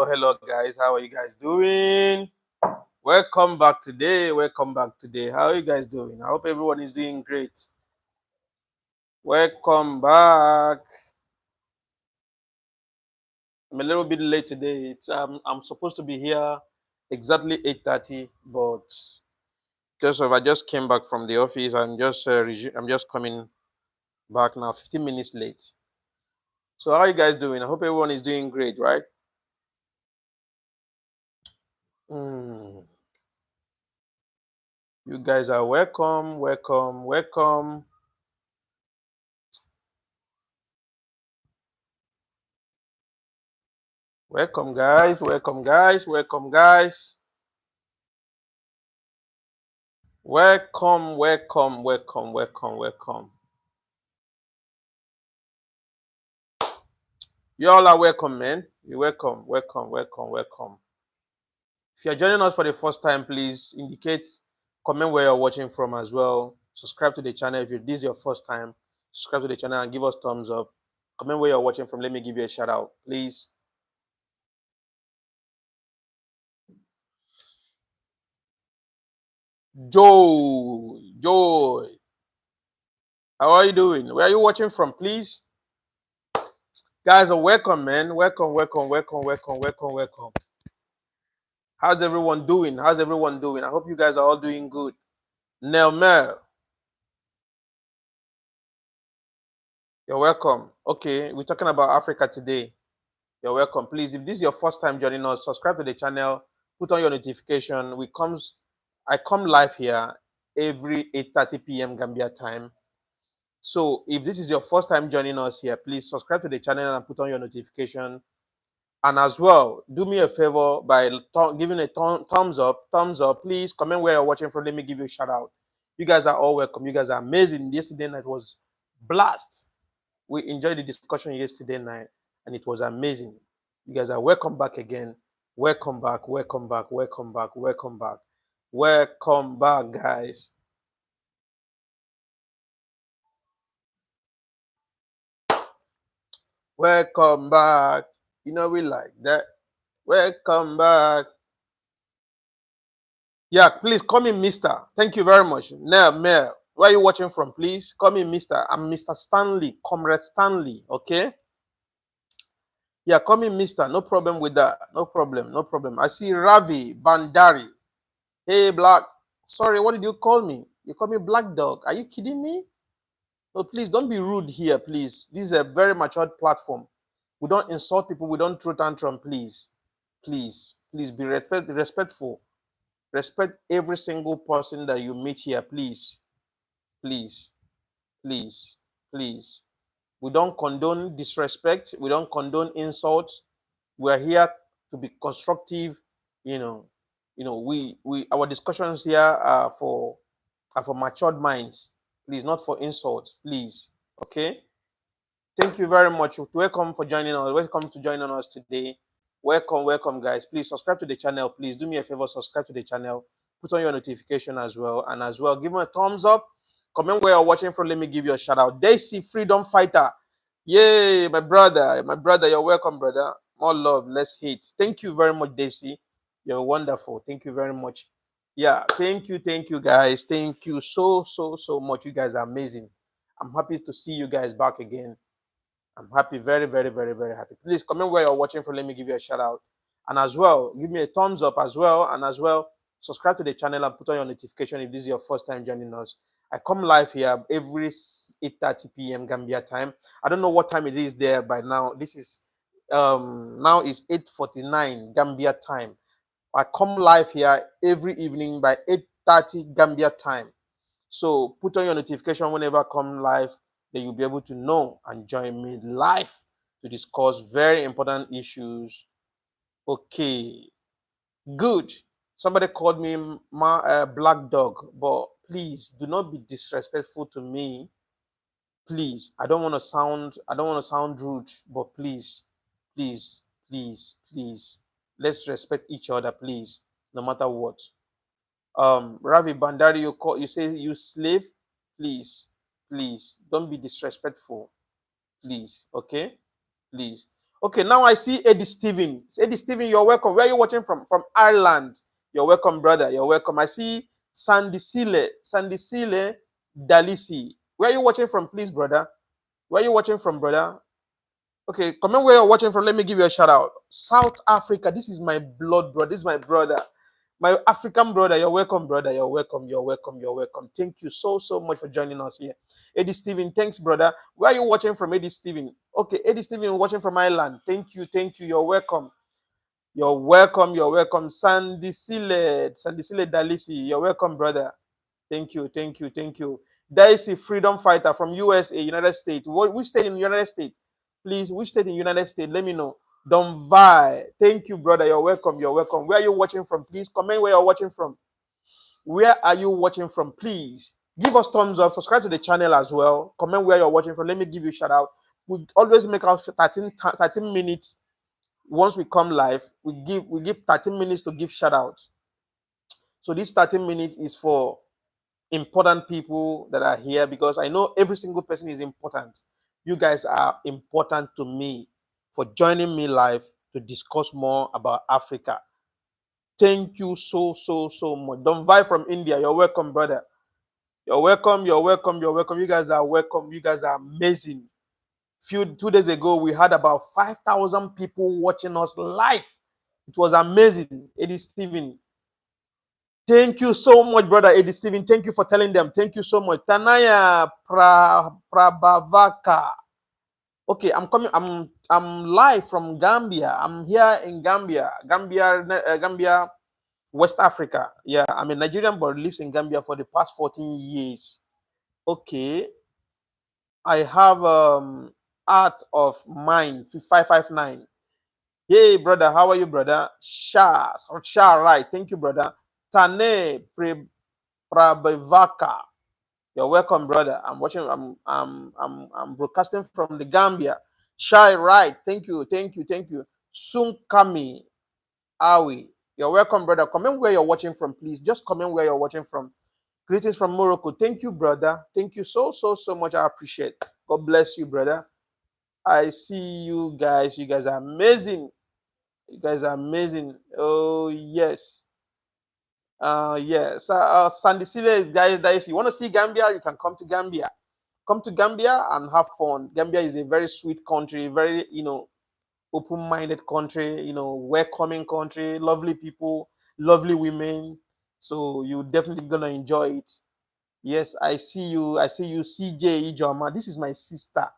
Hello guys, how are you guys doing? Welcome back today. How are you guys doing? I hope everyone is doing great. Welcome back. I'm a little bit late today. I'm supposed to be here exactly 8:30, but because of I just came back from the office, I'm just coming back now, 15 minutes late. So how are you guys doing? I hope everyone is doing great, right? Hmm. You guys are welcome. Welcome, guys. Welcome, guys. Welcome, guys. Welcome. You all are welcome, man. You're welcome. If you're joining us for the first time, please indicate, comment where you're watching from as well. Subscribe to the channel if this is your first time. Subscribe to the channel and give us thumbs up. Comment where you're watching from. Let me give you a shout out, please. Joy. How are you doing? Where are you watching from, please? Guys are welcome, man. Welcome. How's everyone doing? I hope you guys are all doing good. Nelmer, you're welcome. Okay, we're talking about Africa today. You're welcome. Please, if this is your first time joining us, subscribe to the channel, put on your notification. I come live here every 8:30 p.m. Gambia time. So if this is your first time joining us here, please subscribe to the channel and put on your notification. And as well, do me a favor by giving a thumbs up. Please comment where you're watching from. Let me give you a shout out. You guys are all welcome. You guys are amazing. Yesterday night was blast. We enjoyed the discussion yesterday night, and it was amazing. You guys are welcome back again. Welcome back, guys. Welcome back. You know we like that. Welcome back. Yeah, please call me Mister. Thank you very much. Now, Mayor, where are you watching from, please? Call me Mister. I'm Mr. Stanley, Comrade-Stanley, okay? Yeah, call me Mister. No problem with that. No problem. I see Ravi Bandari. Hey, Black. Sorry, what did you call me? You call me Black Dog. Are you kidding me? No, please don't be rude here, please. This is a very matured platform. We don't insult people. We don't throw tantrum, please. Please be respectful. Respect every single person that you meet here, please. Please. We don't condone disrespect. We don't condone insults. We are here to be constructive. You know, we our discussions here are for matured minds. Please, not for insults. Please, okay. Thank you very much. Welcome for joining us. Welcome to joining us today. Welcome, guys. Please subscribe to the channel. Please do me a favor, subscribe to the channel. Put on your notification as well. And as well, give me a thumbs up. Comment where you're watching from. Let me give you a shout out. Daisy Freedom Fighter. Yay, my brother. You're welcome, brother. More love, less hate. Thank you very much, Daisy. You're wonderful. Thank you very much. Yeah, thank you, guys. Thank you so much. You guys are amazing. I'm happy to see you guys back again. I'm happy, very happy. Please comment where you're watching from. Let me give you a shout out. And as well, give me a thumbs up as well. And as well, subscribe to the channel and put on your notification if this is your first time joining us. I come live here every 8:30 p.m. Gambia time. I don't know what time it is there by now. This is now is 8:49 Gambia time. I come live here every evening by 8:30 Gambia time. So put on your notification whenever I come live, then you'll be able to know and join me live to discuss very important issues. Okay, good. Somebody called me my Black Dog, but please do not be disrespectful to me. Please, I don't want to sound rude, but please, let's respect each other, please, no matter what. Ravi Bandari, you say you slave. Please don't be disrespectful, please. Okay, please. Okay, now I see Eddie Steven. Eddie Steven, you're welcome. Where are you watching from? From Ireland. You're welcome, brother. You're welcome. I see Sandisile Dalisi. Where are you watching from, please, brother? Where are you watching from, brother? Okay, comment where you're watching from. Let me give you a shout out. South Africa. This is my blood brother. This is my brother. My African brother. You're welcome, brother. You're welcome. You're welcome. You're welcome. Thank you so much for joining us here. Eddie Steven, thanks, brother. Where are you watching from, Eddie Steven? Okay, Eddie Steven watching from Ireland. Thank you. Thank you. You're welcome. You're welcome. You're welcome. Sandisile Dalisi. You're welcome, brother. Thank you. Thank you. Thank you. Daisy freedom fighter from USA, United States. Which state in the United States? Please, which state in the United States? Let me know. Don't vie. Thank you, brother. You're welcome. You're welcome. Where are you watching from? Please comment where you're watching from. Where are you watching from? Please give us thumbs up. Subscribe to the channel as well. Comment where you're watching from. Let me give you a shout out. We always make out 13 minutes once we come live. We give 13 minutes to give shout out. So this 13 minutes is for important people that are here, because I know every single person is important. You guys are important to me for joining me live to discuss more about Africa. Thank you so much. Don't vie from India. You're welcome, brother. You're welcome. You're welcome. You're welcome. You guys are welcome. You guys are amazing. 2 days ago, we had about 5,000 people watching us live. It was amazing. Eddie Steven, thank you so much, brother Eddie Steven. Thank you for telling them. Thank you so much. Tanaya Prabhavaka. Okay, I'm coming. I'm live from Gambia. I'm here in Gambia, Gambia, West Africa. Yeah, I'm a Nigerian but lives in Gambia for the past 14 years. Okay, I have Art of Mind 559. Hey, brother, how are you, brother? Shah, right. Thank you, brother. Tane Prabhavaka. You're welcome, brother. I'm watching. I'm broadcasting from the Gambia. Shy, right. Thank you. Sunkami Awi. You're welcome, brother. Comment where you're watching from, please. Just comment where you're watching from. Greetings from Morocco. Thank you, brother. Thank you so much. I appreciate. God bless you, brother. I see you guys. You guys are amazing. You guys are amazing. Oh, yes. Yes. Sandisile, guys, you want to see Gambia? You can come to Gambia. Come to Gambia and have fun. Gambia is a very sweet country, very, open-minded country, welcoming country, lovely people, lovely women. So you're definitely gonna enjoy it. Yes, I see you, CJ Ijoma. This is my sister.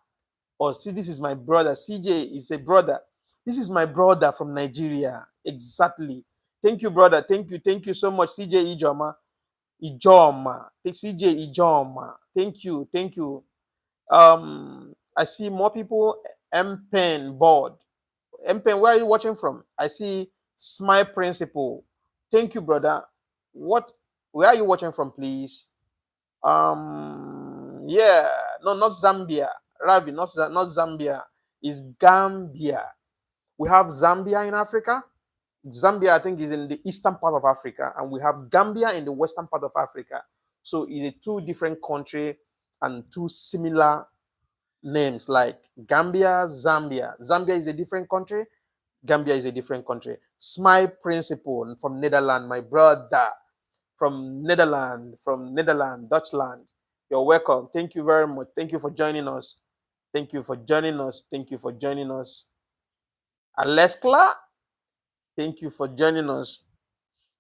Or see, this is my brother. CJ is a brother. This is my brother from Nigeria. Exactly. Thank you, brother. Thank you so much, CJ Ijoma. CJ Ijoma. Thank you. I see more people. M-Pen board. M-Pen, where are you watching from? I see Smile Principle. Thank you, brother. Where are you watching from, please? Yeah, no, not Zambia. Ravi, not Zambia. It's Gambia. We have Zambia in Africa. Zambia, I think, is in the eastern part of Africa, and we have Gambia in the western part of Africa. So it's a 2 different country and 2 similar names, like Gambia, Zambia. Zambia is a different country. Gambia is a different country. Smile Principle from Netherlands, my brother from Netherlands, Dutchland. You're welcome. Thank you very much. Thank you for joining us. Thank you for joining us. Aleskla, thank you for joining us.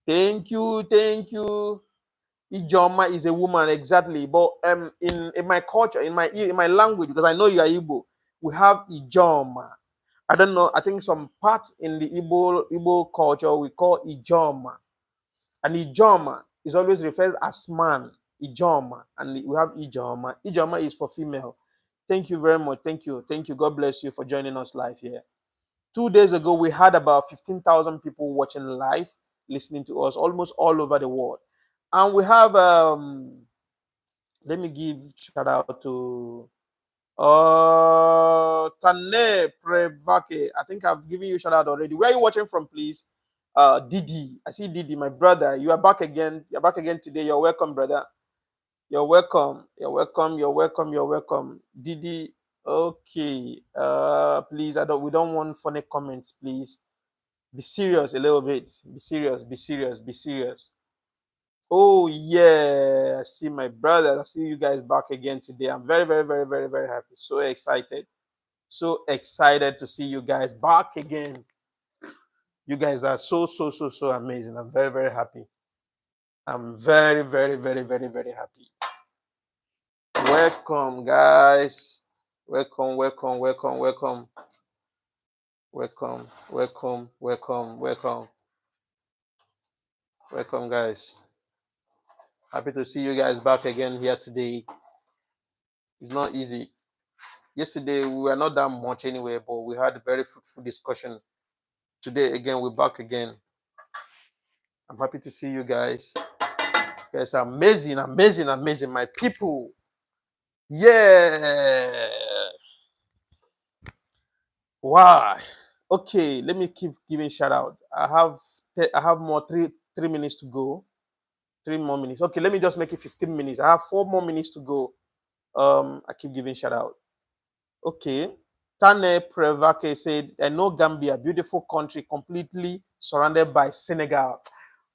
Thank you. Ijoma is a woman, exactly. But in my culture, in my language, because I know you are Igbo, we have Ijoma. I don't know. I think some parts in the Igbo culture we call Ijoma, and Ijoma is always referred as man. Ijoma, and we have Ijoma. Ijoma is for female. Thank you very much. Thank you. God bless you for joining us live here. 2 days ago, we had about 15,000 people watching live, listening to us almost all over the world. And we have, let me give shout out to Tane Prevake. I think I've given you a shout out already. Where are you watching from, please? Didi. I see Didi, my brother. You are back again. You're back again today. You're welcome, brother. You're welcome. Didi. Okay. Please, we don't want funny comments, please. Be serious a little bit. Be serious, be serious, be serious. Oh yeah, I see my brother. I see you guys back again today. I'm very, very, very, very, very happy. So excited. So excited to see you guys back again. You guys are so, so, so, so amazing. I'm very, very happy. I'm very, very, very, very, very happy. Welcome, guys. Welcome, welcome, welcome, welcome. Welcome, welcome, welcome, welcome. Welcome, guys. Happy to see you guys back again here today. It's not easy. Yesterday, we were not that much anyway, but we had a very fruitful discussion. Today, again, we're back again. I'm happy to see you guys. You guys are amazing, amazing, amazing. My people. Yeah. Why? Okay, let me keep giving shout out. I have more three minutes to go. 3 more minutes. Okay, let me just make it 15 minutes. I have 4 more minutes to go. I keep giving shout out. Okay. Tane Prevake said, I know Gambia, beautiful country, completely surrounded by Senegal.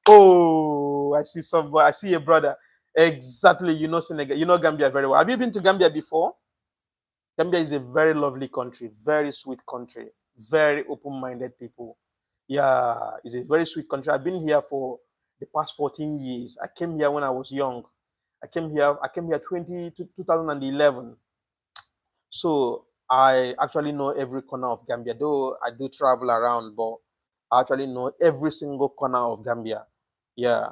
Oh, I see a brother. Exactly, you know Senegal, you know Gambia very well. Have you been to Gambia before? Gambia is a very lovely country, very sweet country, very open-minded people. Yeah, it's a very sweet country. I've been here for the past 14 years. I came here when I was young. I came here 2011. So I actually know every corner of Gambia. Though I do travel around, but I actually know every single corner of Gambia. Yeah.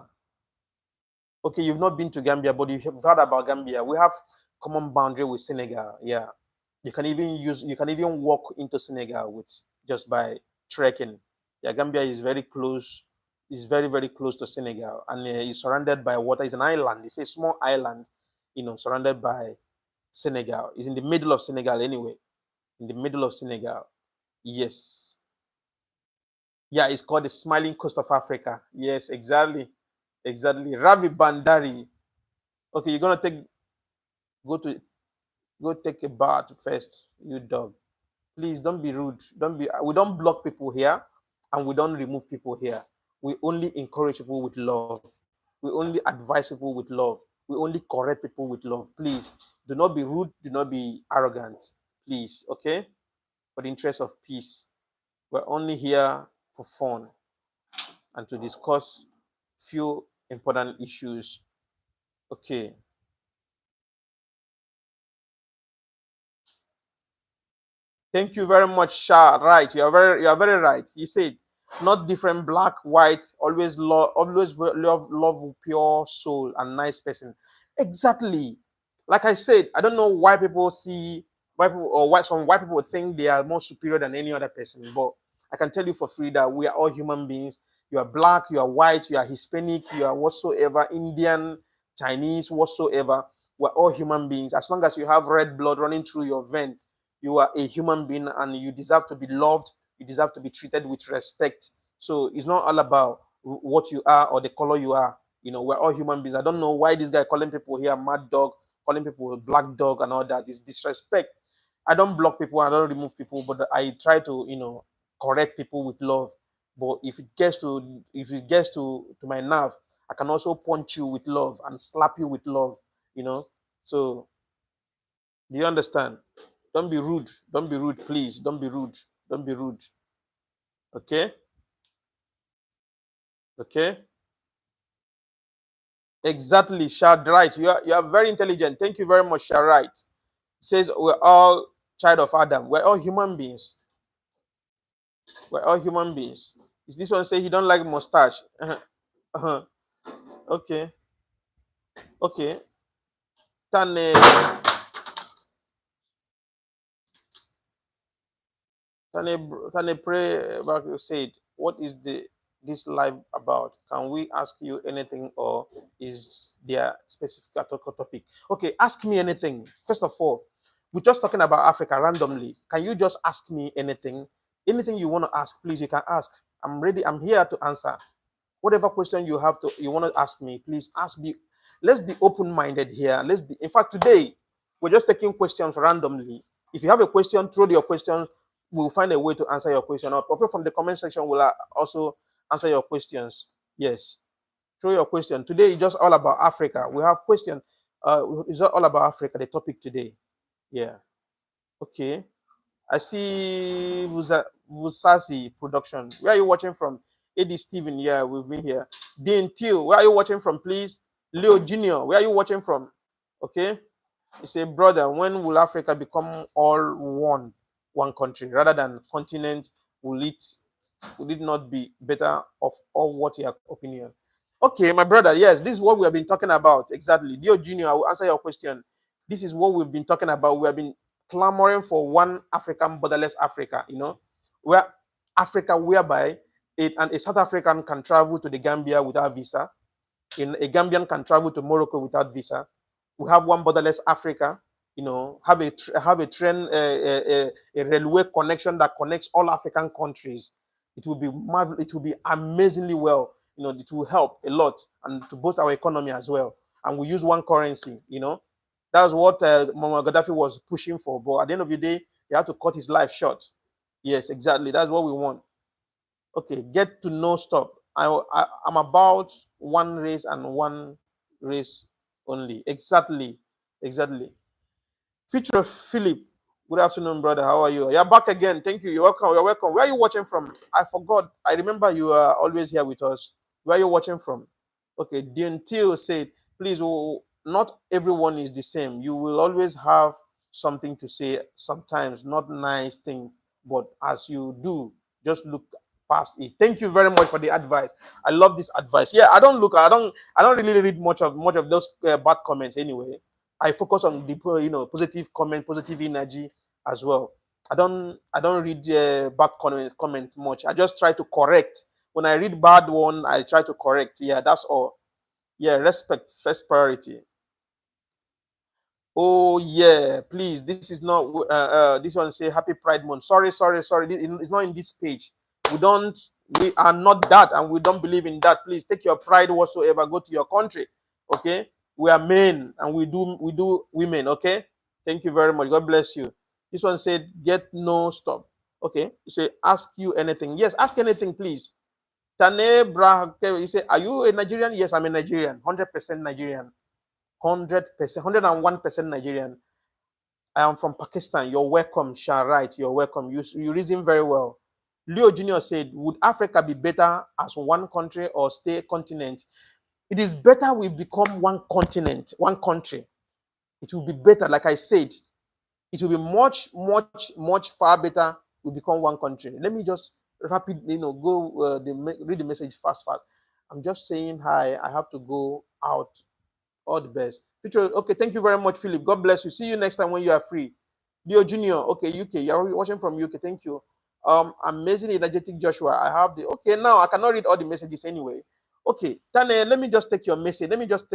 Okay, you've not been to Gambia, but you've heard about Gambia. We have common boundary with Senegal. Yeah. You can even walk into Senegal with just by trekking. Yeah, Gambia is very close. It's very, very close to Senegal, and it's surrounded by water. It's an island. It's a small island, surrounded by Senegal. It's in the middle of Senegal anyway. In the middle of Senegal. Yes. Yeah, it's called the Smiling Coast of Africa. Yes, exactly. Exactly. Ravi Bandari. Okay, you're gonna go to go take a bath first, you dog. Please don't be rude. We don't block people here and we don't remove people here. We only encourage people with love. We only advise people with love. We only correct people with love. Please do not be rude, do not be arrogant. Please, okay? For the interest of peace. We're only here for fun and to discuss few important issues. Okay. Thank you very much, Shah. Right, you are very right. You said not different, black, white, always love pure soul and nice person. Exactly. Like I said, I don't know why people see why people or why some white people think they are more superior than any other person. But I can tell you for free that we are all human beings. You are black, you are white, you are Hispanic, you are whatsoever, Indian, Chinese, whatsoever. We're all human beings. As long as you have red blood running through your vein, you are a human being and you deserve to be loved. You deserve to be treated with respect. So it's not all about what you are or the color you are. We're all human beings. I don't know why this guy calling people here mad dog, calling people black dog and all that is disrespect. I don't block people, I don't remove people, but I try to, correct people with love. But if it gets to my nerve, I can also punch you with love and slap you with love, you know. So do you understand? Don't be rude. Don't be rude, please. Don't be rude. Don't be rude. Okay? Okay? Exactly, Shad. Right. You are very intelligent. Thank you very much, Shad. Right. It says we're all child of Adam. We're all human beings. We're all human beings. Is this one say he don't like mustache? Uh-huh. Okay. Okay. Tane Tane pray about you said, what is this live about? Can we ask you anything or is there specific topic? Okay, ask me anything. First of all, we're just talking about Africa randomly. Can you just ask me anything? Anything you want to ask, please, you can ask. I'm ready. I'm here to answer. Whatever question you want to ask me, please ask me. Let's be open-minded here. In fact, today, we're just taking questions randomly. If you have a question, throw your questions. We'll find a way to answer your question. Or people from the comment section will also answer your questions. Yes, throw your question. Today is just all about Africa. We have questions. It's all about Africa, the topic today. Yeah. Okay. I see Vusasi production. Where are you watching from? AD Steven, yeah, we've been here. Dean Teal, where are you watching from, please? Leo Jr., where are you watching from? Okay. You say, brother, when will Africa become all one country rather than continent? Will it not be better of all? What your opinion? Okay, my brother, yes, this is what we have been talking about. Exactly. Leo Jr., I will answer your question. This is what we've been talking about. We have been clamoring for one African, borderless Africa, where Africa, whereby a South African can travel to the Gambia without visa, a Gambian can travel to Morocco without visa. We have one borderless Africa, have a train, a railway connection that connects all African countries. It will be it will be amazingly well. It will help a lot and to boost our economy as well. And we use one currency. That's what Muammar Gaddafi was pushing for. But at the end of the day, he had to cut his life short. Yes, exactly. That's what we want. Okay, get to know stop. I'm about one race and one race only. Exactly. Future Philip. Good afternoon, brother. How are you? You're back again. Thank you. You're welcome. You're welcome. Where are you watching from? I forgot. I remember you are always here with us. Where are you watching from? Okay, Dintio said, please, not everyone is the same. You will always have something to say, sometimes not nice thing, but as you do, just look past it. Thank you very much for the advice. I love this advice. Yeah, I don't really read much of those bad comments anyway. I focus on the positive comment, positive energy as well. I don't read bad comment much. I just try to correct. When I read bad one, I try to correct. Yeah, that's all. Yeah, respect first priority. Oh yeah, please. This is not. This one say Happy Pride Month. Sorry. It's not in this page. We are not that, and we don't believe in that. Please take your pride whatsoever. Go to your country. Okay. We are men, and we do women. Okay. Thank you very much. God bless you. This one said, "Get no stop." Okay. You say, "Ask you anything." Yes, ask anything, please. Tane Bra. You say, "Are you a Nigerian?" Yes, I'm a Nigerian. 100% Nigerian. 100%, 101% Nigerian. I am from Pakistan. You're welcome, Sharite. You're welcome. You reason very well. Leo Jr. said, would Africa be better as one country or stay continent? It is better we become one continent, one country. It will be better. Like I said, it will be much far better we become one country. Let me just rapidly, go read the message fast. I'm just saying hi. I have to go out. All the best. Okay, thank you very much, Philip. God bless you. See you next time when you are free. Leo Junior, okay, UK. You're watching from UK. Thank you. Amazing, energetic Joshua. I have the okay now. I cannot read all the messages anyway. Okay, Tane, let me just take your message. Let me just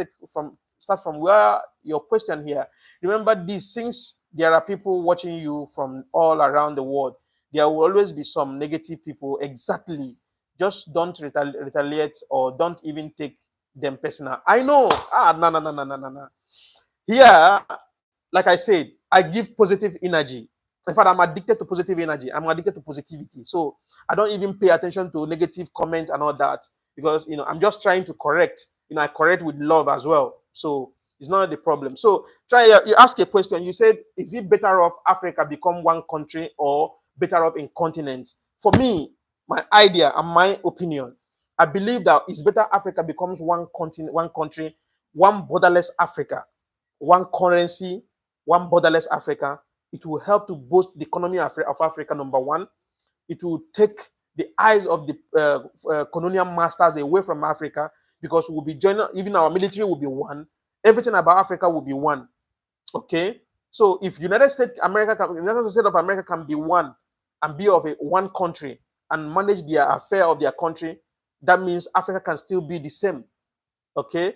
start from where your question here. Remember this, since there are people watching you from all around the world, there will always be some negative people. Exactly. Just don't retaliate or don't even take them personal. I know. No. Here, like I said, I give positive energy. In fact, I'm addicted to positive energy. I'm addicted to positivity. So I don't even pay attention to negative comment and all that because I'm just trying to correct. I correct with love as well. So it's not the problem. So you ask a question. You said, is it better off Africa become one country or better off in continent? For me, my idea and my opinion, I believe that it's better Africa becomes one continent, one country, one borderless Africa, one currency, one borderless Africa. It will help to boost the economy of Africa, number one. It will take the eyes of the colonial masters away from Africa because we'll be joining, even our military will be one. Everything about Africa will be one. Okay? So if United States of America can be one and be of one country and manage the affair of their country, that means Africa can still be the same. Okay?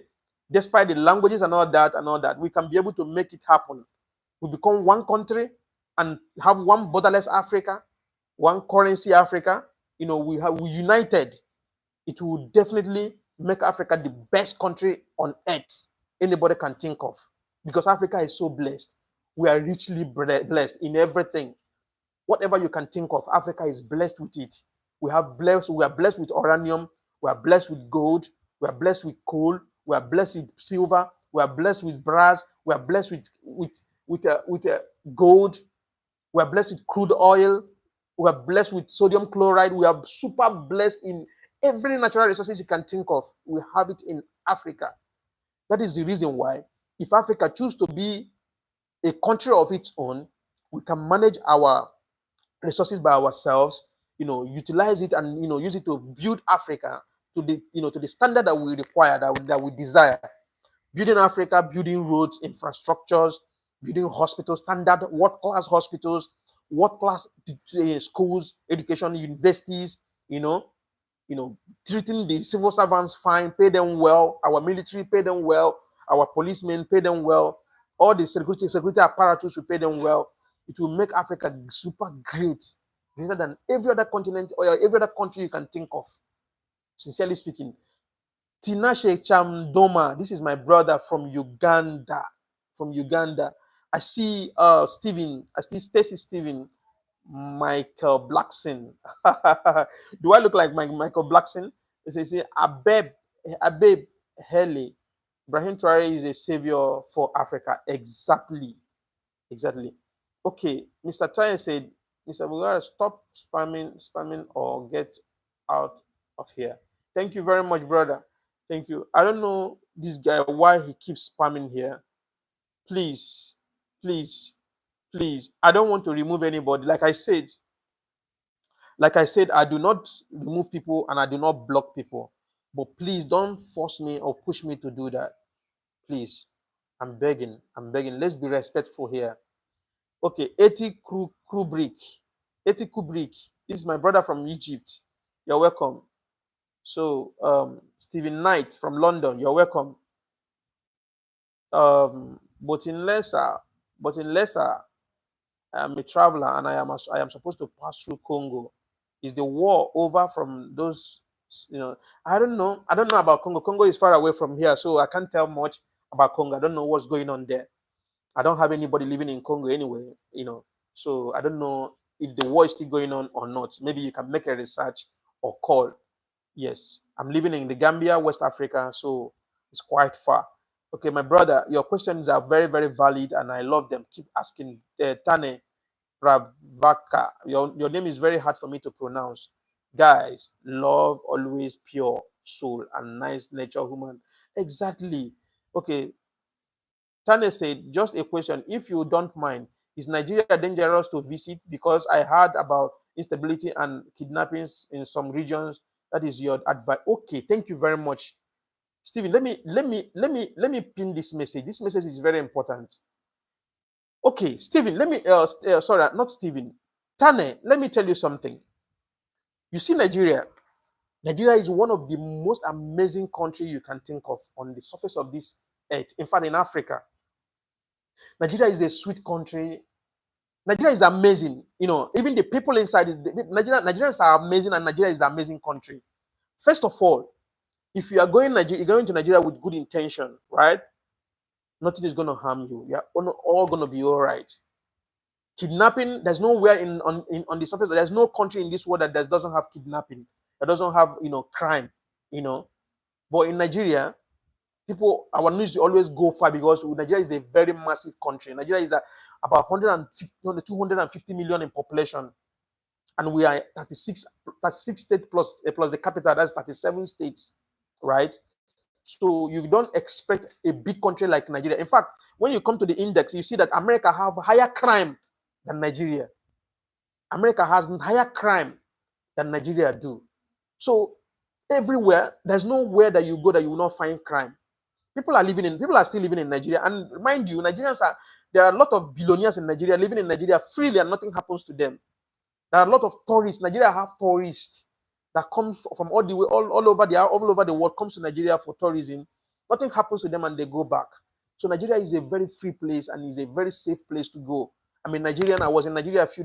Despite the languages and all that, we can be able to make it happen. We become one country and have one borderless Africa, one currency Africa. We united. It will definitely make Africa the best country on earth anybody can think of because Africa is so blessed. We are richly blessed in everything. Whatever you can think of, Africa is blessed with it. We are blessed with uranium, we are blessed with gold, we are blessed with coal, we are blessed with silver, we are blessed with brass, we are blessed with gold, we are blessed with crude oil, we are blessed with sodium chloride, we are super blessed in every natural resources you can think of. We have it in Africa. That is the reason why, if Africa choose to be a country of its own, we can manage our resources by ourselves, utilize it and use it to build Africa to the standard that we require, that we desire. Building Africa, building roads, infrastructures, building hospitals, standard world-class hospitals, world-class schools, education, universities, treating the civil servants fine, pay them well, our military pay them well, our policemen pay them well, all the security apparatus will pay them well. It will make Africa super great, greater than every other continent or every other country you can think of. Sincerely speaking. Tinashe Chamdoma, this is my brother from Uganda. From Uganda. I see Stephen, I see Stacy Stephen, Michael Blackson. Do I look like Michael Blackson? It says Abeb Hele. Ibrahim Traore is a savior for Africa. Exactly. Okay, Mr. Traore said, Mr. Bugara, stop spamming or get out of here. Thank you very much, brother. Thank you. I don't know this guy, why he keeps spamming here. Please. I don't want to remove anybody. Like I said, I do not remove people and I do not block people. But please don't force me or push me to do that. Please. I'm begging. Let's be respectful here. Okay, Eti Kubrick. This is my brother from Egypt. You're welcome. So, Stephen Knight from London, you're welcome. But in lesser, I am a traveler and I am supposed to pass through Congo. Is the war over from those? I don't know about Congo. Congo is far away from here, so I can't tell much about Congo. I don't know what's going on there. I don't have anybody living in Congo anyway, so I don't know if the war is still going on or not. Maybe you can make a research or call. Yes, I'm living in the Gambia, West Africa, so it's quite far. Okay, my brother, your questions are very, very valid and I love them. Keep asking. Tane Pravaka, your name is very hard for me to pronounce. Guys, love always pure soul and nice nature human. Exactly. Okay, Tane said, just a question, if you don't mind, is Nigeria dangerous to visit? Because I heard about instability and kidnappings in some regions. That is your advice. Okay, thank you very much. Stephen, let me pin this message. This message is very important. Okay, Stephen, let me sorry, not Stephen. Tane, let me tell you something. You see, Nigeria is one of the most amazing countries you can think of on the surface of this earth. In fact, in Africa, Nigeria is a sweet country. Nigeria is amazing. Even the people inside Nigerians are amazing, and Nigeria is an amazing country. First of all, if you are going to Nigeria with good intention, right? Nothing is going to harm you. You are all going to be all right. Kidnapping, there's nowhere on the surface. There's no country in this world that doesn't have kidnapping, that doesn't have crime. But in Nigeria, our news always go far because Nigeria is a very massive country. Nigeria is about 250 million in population, and we are 36 states plus the capital. That's 37 states, right? So you don't expect a big country like Nigeria. In fact, when you come to the index, you see that America have higher crime than Nigeria. America has higher crime than Nigeria do. So everywhere, there's nowhere that you go that you will not find crime. People are still living in Nigeria. And mind you, there are a lot of billionaires in Nigeria living in Nigeria freely and nothing happens to them. There are a lot of tourists. Nigeria have tourists that come from all over the world, comes to Nigeria for tourism. Nothing happens to them and they go back. So Nigeria is a very free place and is a very safe place to go. I mean, Nigerian, I was in Nigeria a few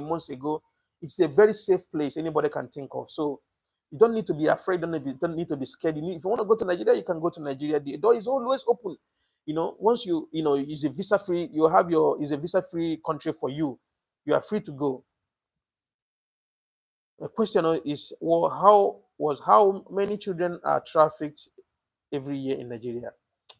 months ago. It's a very safe place anybody can think of. So you don't need to be afraid, don't need to be scared. If you want to go to Nigeria, you can go to Nigeria. The door is always open. Once it's a visa free, you have your is a visa free country for you. You are free to go. The question is, well, how many children are trafficked every year in Nigeria?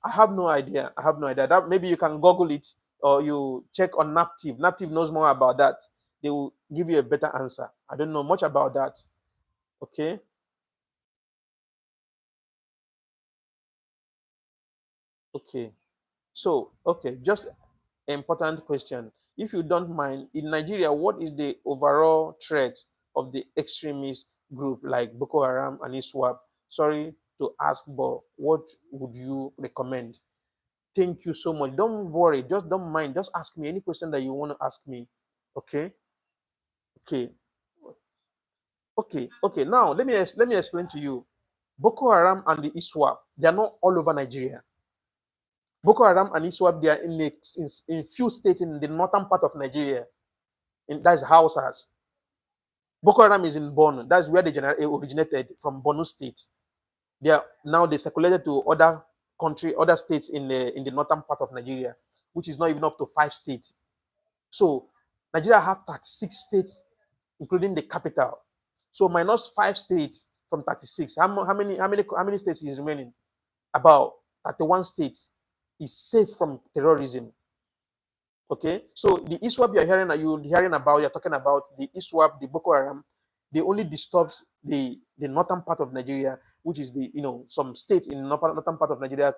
I have no idea. I have no idea. That maybe you can Google it or you check on NAPTIV. NAPTIV knows more about that. They will give you a better answer. I don't know much about that. Okay. Okay. So, okay, just important question. If you don't mind, in Nigeria, what is the overall threat of the extremist group like Boko Haram and ISWAP? Sorry to ask, but what would you recommend? Thank you so much. Don't worry, just don't mind. Just ask me any question that you want to ask me. Okay, okay, okay. Now let me explain to you. Boko Haram and the ISWAP, they are not all over Nigeria. Boko Haram and ISWAP, they are in few states in the northern part of Nigeria. That's Hausas. Boko Haram is in Borno. That's where they originated from, Borno State. They circulated to other states in the northern part of Nigeria, which is not even up to 5 states. So Nigeria have 36 states, including the capital. So minus 5 states from 36. How many states is remaining? About 31 states is safe from terrorism. Okay, so the ISWAP you're talking about the ISWAP, the Boko Haram, they only disturbs the northern part of Nigeria, which is some states in the northern part of Nigeria,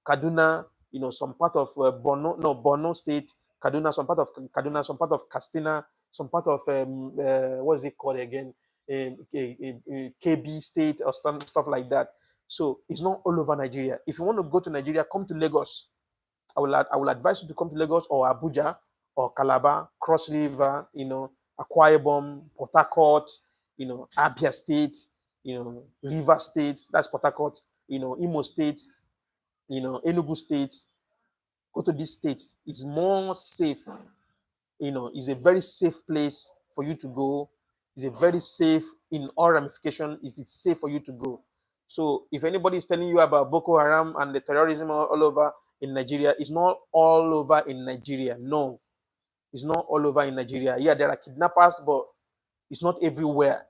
Kaduna, some part of Borno State, Kaduna, some part of Kaduna, some part of Katsina, some part of what is it called again, KB State or stuff like that. So it's not all over Nigeria. If you want to go to Nigeria, come to Lagos. I will advise you to come to Lagos or Abuja or Calabar, Cross River, Akwa Ibom, Port Harcourt, Abia State, River State, that's Port Harcourt, Imo State, Enugu State. Go to these states. It's more safe. It's a very safe place for you to go. It's a very safe in all ramifications. It's safe for you to go. So if anybody is telling you about Boko Haram and the terrorism all over in Nigeria, it's not all over in Nigeria. No, it's not all over in Nigeria. Yeah, there are kidnappers, but it's not everywhere.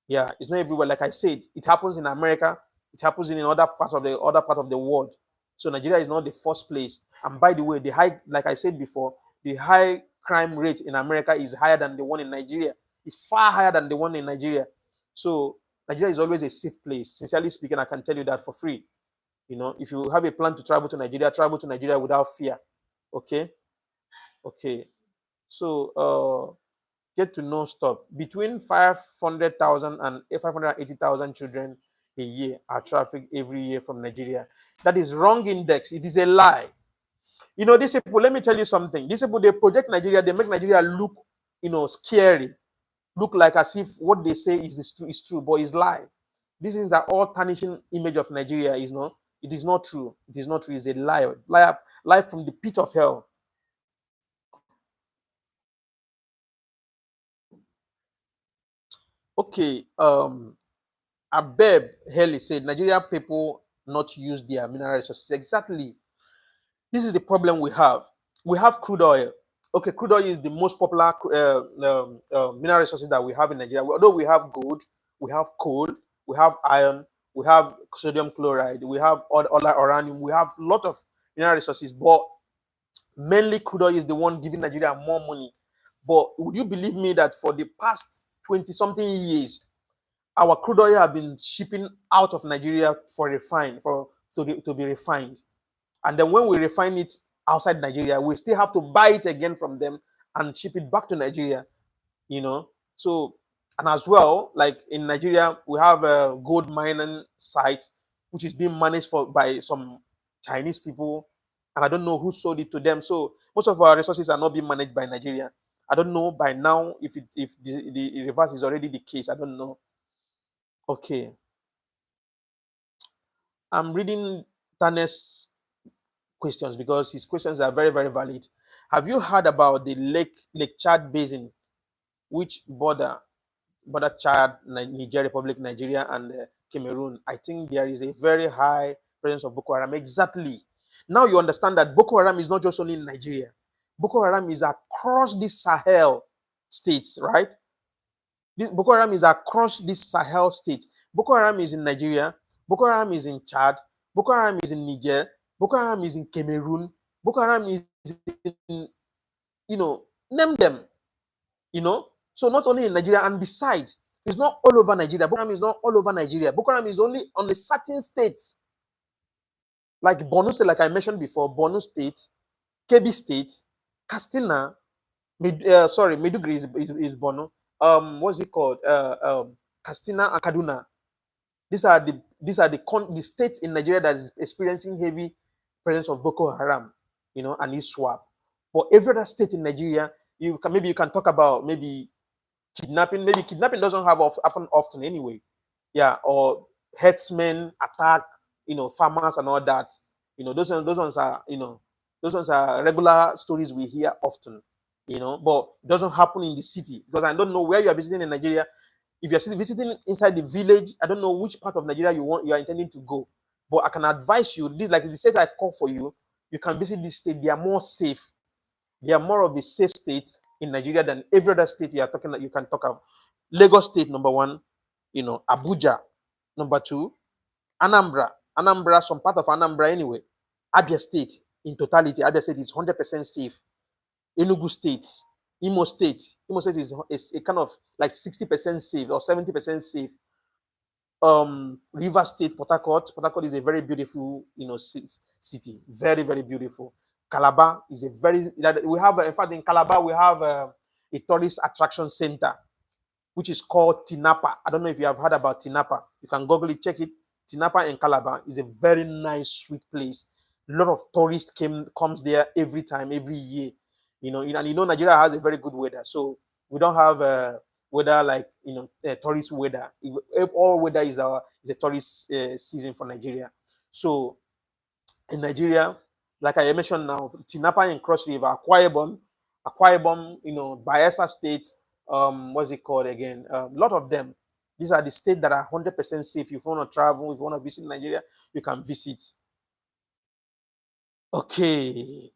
Yeah, it's not everywhere. Like I said, it happens in America. It happens in other parts of the world. So Nigeria is not the first place. And by the way, like I said before, the high crime rate in America is higher than the one in Nigeria. It's far higher than the one in Nigeria. So Nigeria is always a safe place. Sincerely speaking, I can tell you that for free. If you have a plan to travel to Nigeria without fear. Okay? Okay. So get to know stop. Between 500,000 and 580,000 children a year are trafficked every year from Nigeria. That is wrong index. It is a lie. These people, let me tell you something. These people, they project Nigeria, they make Nigeria look, scary. Look like as if what they say is true, but it's lie. This is an all tarnishing image of Nigeria, it is not true. It is not true. It's a lie. Lie from the pit of hell. Okay. Abeb Haley said Nigeria people not use their mineral resources. Exactly. This is the problem we have. We have crude oil. Okay, crude oil is the most popular mineral resources that we have in Nigeria. Although we have gold, we have coal, we have iron, we have sodium chloride, we have other uranium, we have a lot of mineral resources, but mainly crude oil is the one giving Nigeria more money. But would you believe me that for the past 20-something years, our crude oil have been shipping out of Nigeria to be refined. And then when we refine it outside Nigeria, we still have to buy it again from them and ship it back to Nigeria, So, and as well, like in Nigeria, we have a gold mining site, which is being managed by some Chinese people. And I don't know who sold it to them. So most of our resources are not being managed by Nigeria. I don't know by now if the reverse is already the case. I don't know. Okay. I'm reading Tanes questions because his questions are very, very valid. Have you heard about the Lake Chad Basin, which border Chad, Niger Republic, Nigeria, and Cameroon? I think there is a very high presence of Boko Haram. Exactly. Now you understand that Boko Haram is not just only in Nigeria. Boko Haram is across these Sahel states, right? Boko Haram is across these Sahel states. Boko Haram is in Nigeria. Boko Haram is in Chad. Boko Haram is in Niger. Boko Haram is in Cameroon. Boko Haram is in, name them, So not only in Nigeria, and besides, it's not all over Nigeria. Boko Haram is not all over Nigeria. Boko Haram is only on a certain states. Like Borno State, like I mentioned before, Borno State, Kebbi State, Katsina, Maiduguri is Borno. What's it called? Katsina and Kaduna. These are the states in Nigeria that is experiencing heavy presence of Boko Haram, and ISWAP. But every other state in Nigeria, you can talk about maybe kidnapping. Maybe kidnapping doesn't happen often anyway. Yeah, or herdsmen attack, farmers and all that. Those ones are regular stories we hear often. But it doesn't happen in the city, because I don't know where you are visiting in Nigeria. If you're visiting inside the village, I don't know which part of Nigeria you are intending to go. But I can advise you, this, like the state I call for you, you can visit this state. They are more safe. They are more of a safe state in Nigeria than every other state you can talk of. Lagos State, number one, Abuja, number two, Anambra, some part of Anambra anyway. Abia State, in totality, Abia State is 100% safe. Enugu State, Imo State is a kind of like 60% safe or 70% safe. River State, Port Harcourt is a very beautiful, city, very, very beautiful. Calabar is we have, in fact, in Calabar we have a tourist attraction center, which is called Tinapa. I don't know if you have heard about Tinapa. You can Google it, check it. Tinapa in Calabar is a very nice, sweet place. A lot of tourists comes there every year. And Nigeria has a very good weather, so we don't have weather like tourist weather. If all weather is a tourist season for Nigeria. So in Nigeria, like I mentioned now, Tinapa and Cross River, Akwa Ibom, Bayelsa State, what's it called again? A lot of them. These are the states that are 100% safe. If you want to travel, if you want to visit Nigeria, you can visit. Okay.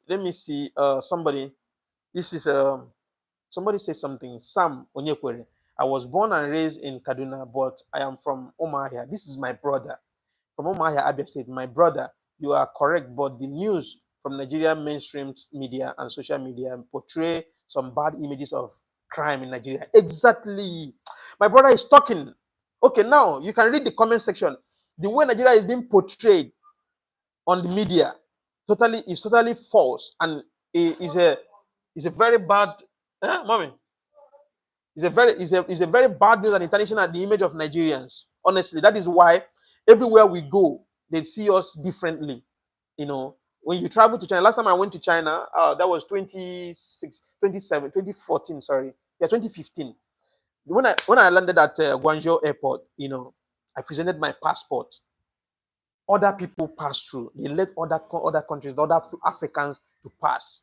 Let me see. Somebody says something. Sam Onyekwere. I was born and raised in Kaduna, but I am from Omahia. This is my brother from Omahia, Abia State. My brother, you are correct, but the news from Nigerian mainstream media and social media portray some bad images of crime in Nigeria. Exactly. My brother is talking. Okay, now you can read the comment section. The way Nigeria is being portrayed on the media is totally false, and is a very bad, mommy. It's a very bad news and international at the image of Nigerians. Honestly, that is why everywhere we go, they see us differently. When you travel to China, last time I went to China, that was 2014, sorry. Yeah, 2015. When I landed at Guangzhou Airport, I presented my passport. Other people pass through. They let other countries, other Africans to pass.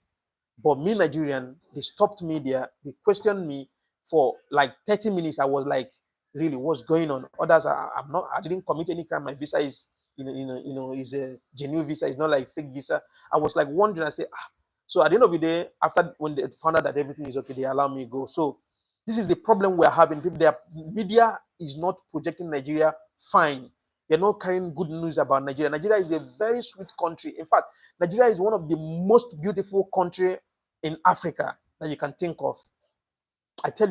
But me, Nigerian, they stopped me there. They questioned me for like 30 minutes. I was like, really, what's going on? Others, I didn't commit any crime. My visa is, is a genuine visa. It's not like fake visa. I was like wondering. I said, So at the end of the day, after when they found out that everything is okay, they allow me go. So this is the problem we're having. Their media is not projecting Nigeria fine. They're not carrying good news about Nigeria. Nigeria is a very sweet country. In fact, Nigeria is one of the most beautiful countries in Africa that you can think of.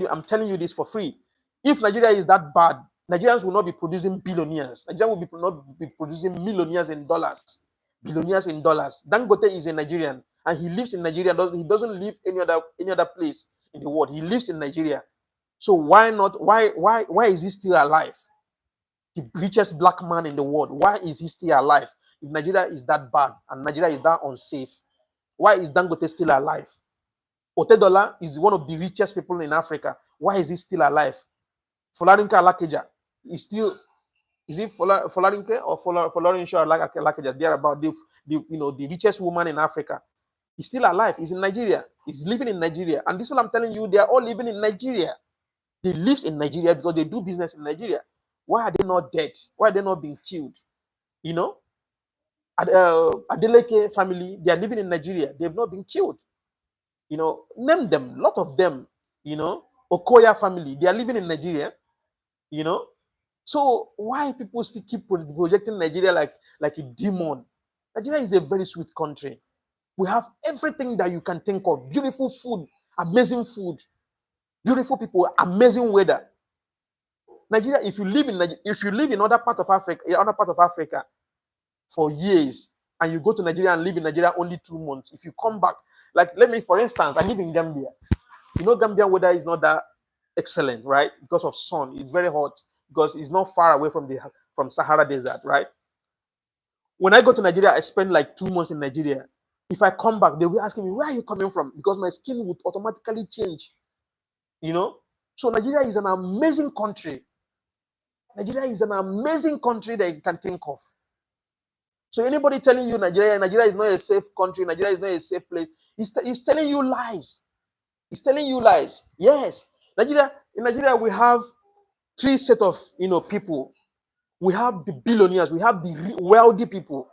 I'm telling you this for free. If Nigeria is that bad, Nigerians will not be producing billionaires. Nigeria will not be producing millionaires in dollars. Billionaires in dollars. Dangote is a Nigerian, and he lives in Nigeria. He doesn't live any other place in the world. He lives in Nigeria. So why not? Why is he still alive? The richest black man in the world. Why is he still alive? If Nigeria is that bad and Nigeria is that unsafe, why is Dangote still alive? Otedola is one of the richest people in Africa. Why is he still alive? Folarinke Alakeja is still, is it Folarinke or Folarinke Alakeja? They're about the richest woman in Africa. He's still alive. He's in Nigeria. He's living in Nigeria. And this is what I'm telling you, they are all living in Nigeria. They live in Nigeria because they do business in Nigeria. Why are they not dead? Why are they not being killed? Adeleke family, they are living in Nigeria. They've not been killed. Name them. A lot of them. Okoya family, they are living in Nigeria. So why people still keep projecting Nigeria like a demon? Nigeria is a very sweet country. We have everything that you can think of. Beautiful food, amazing food, beautiful people, amazing weather. Nigeria, if you live in other part of Africa for years, and you go to Nigeria and live in Nigeria only 2 months, if you come back, for instance, I live in Gambia. Gambian weather is not that excellent, right? Because of sun, it's very hot because it's not far away from Sahara Desert, right? When I go to Nigeria, I spend like 2 months in Nigeria. If I come back, they'll be asking me, where are you coming from? Because my skin would automatically change. So Nigeria is an amazing country. Nigeria is an amazing country that you can think of. So anybody telling you Nigeria is not a safe country, Nigeria is not a safe place, he's telling you lies. He's telling you lies. Yes. In Nigeria, we have 3 set of people. We have the billionaires, we have the wealthy people.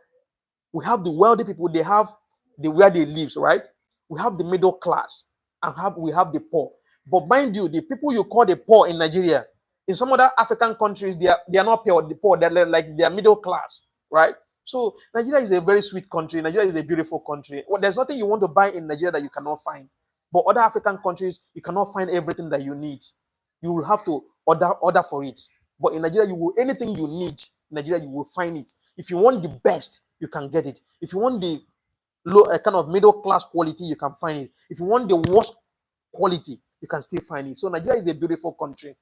We have the wealthy people, they have where they live, right? We have the middle class, and we have the poor. But mind you, the people you call the poor in Nigeria, in some other African countries, they are not poor, they're middle class, right? So Nigeria is a very sweet country. Nigeria is a beautiful country. Well, there's nothing you want to buy in Nigeria that you cannot find. But other African countries, you cannot find everything that you need. You will have to order for it. But in Nigeria, anything you need, in Nigeria, you will find it. If you want the best, you can get it. If you want the low kind of middle class quality, you can find it. If you want the worst quality, you can still find it. So Nigeria is a beautiful country.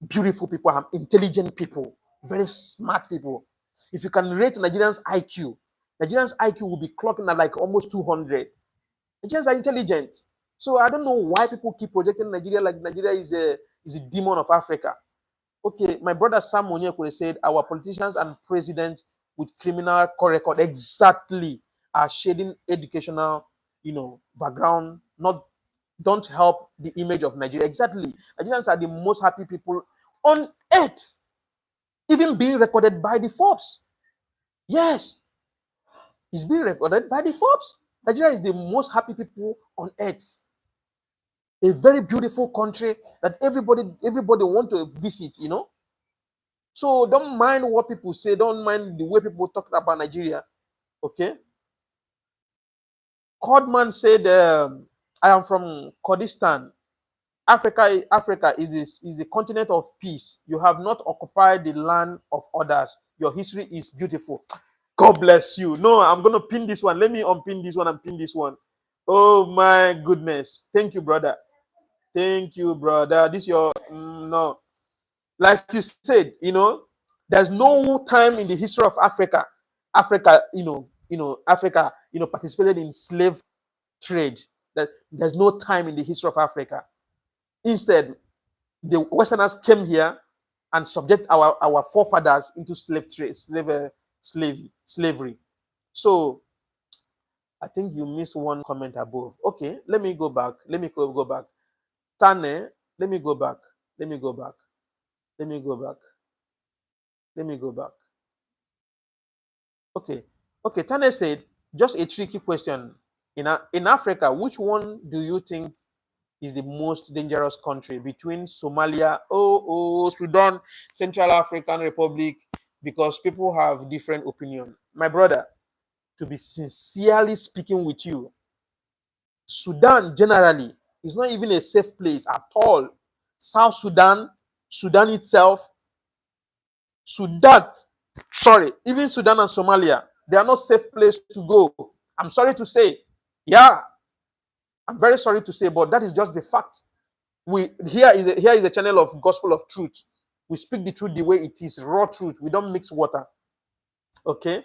Beautiful people, intelligent people, very smart people. If you can rate Nigerians' IQ will be clocking at like almost 200. Nigerians are intelligent. So I don't know why people keep projecting Nigeria like Nigeria is a demon of Africa. Okay, my brother Sam Onyekure said our politicians and presidents with criminal record exactly are shading educational, background, don't help the image of Nigeria. Exactly. Nigerians are the most happy people on earth, even being recorded by the Forbes. Yes, it's being recorded by the Forbes. Nigeria is the most happy people on earth. A very beautiful country that everybody want to visit, So don't mind what people say. Don't mind the way people talk about Nigeria. Okay. Codman said, I am from Kurdistan. Africa is the continent of peace. You have not occupied the land of others. Your history is beautiful. God bless you. No, I'm going to pin this one. Let me unpin this one and pin this one. Oh my goodness. Thank you, brother. Thank you, brother. This your no. Like you said, there's no time in the history of Africa. Africa participated in slave trade. There's no time in the history of Africa. Instead, the Westerners came here and subject our forefathers into slavery. So I think you missed one comment above. Okay, let me go back. Tane, let me go back. Okay, Tane said, just a tricky question. In Africa, which one do you think is the most dangerous country between Somalia, Sudan, Central African Republic? Because people have different opinion. My brother, to be sincerely speaking with you, Sudan generally is not even a safe place at all. South Sudan itself, even Sudan and Somalia, they are not safe place to go. I'm sorry to say. Yeah, I'm very sorry to say, but that is just the fact. Here is a channel of gospel of truth. We speak the truth the way it is, raw truth. We don't mix water. Okay?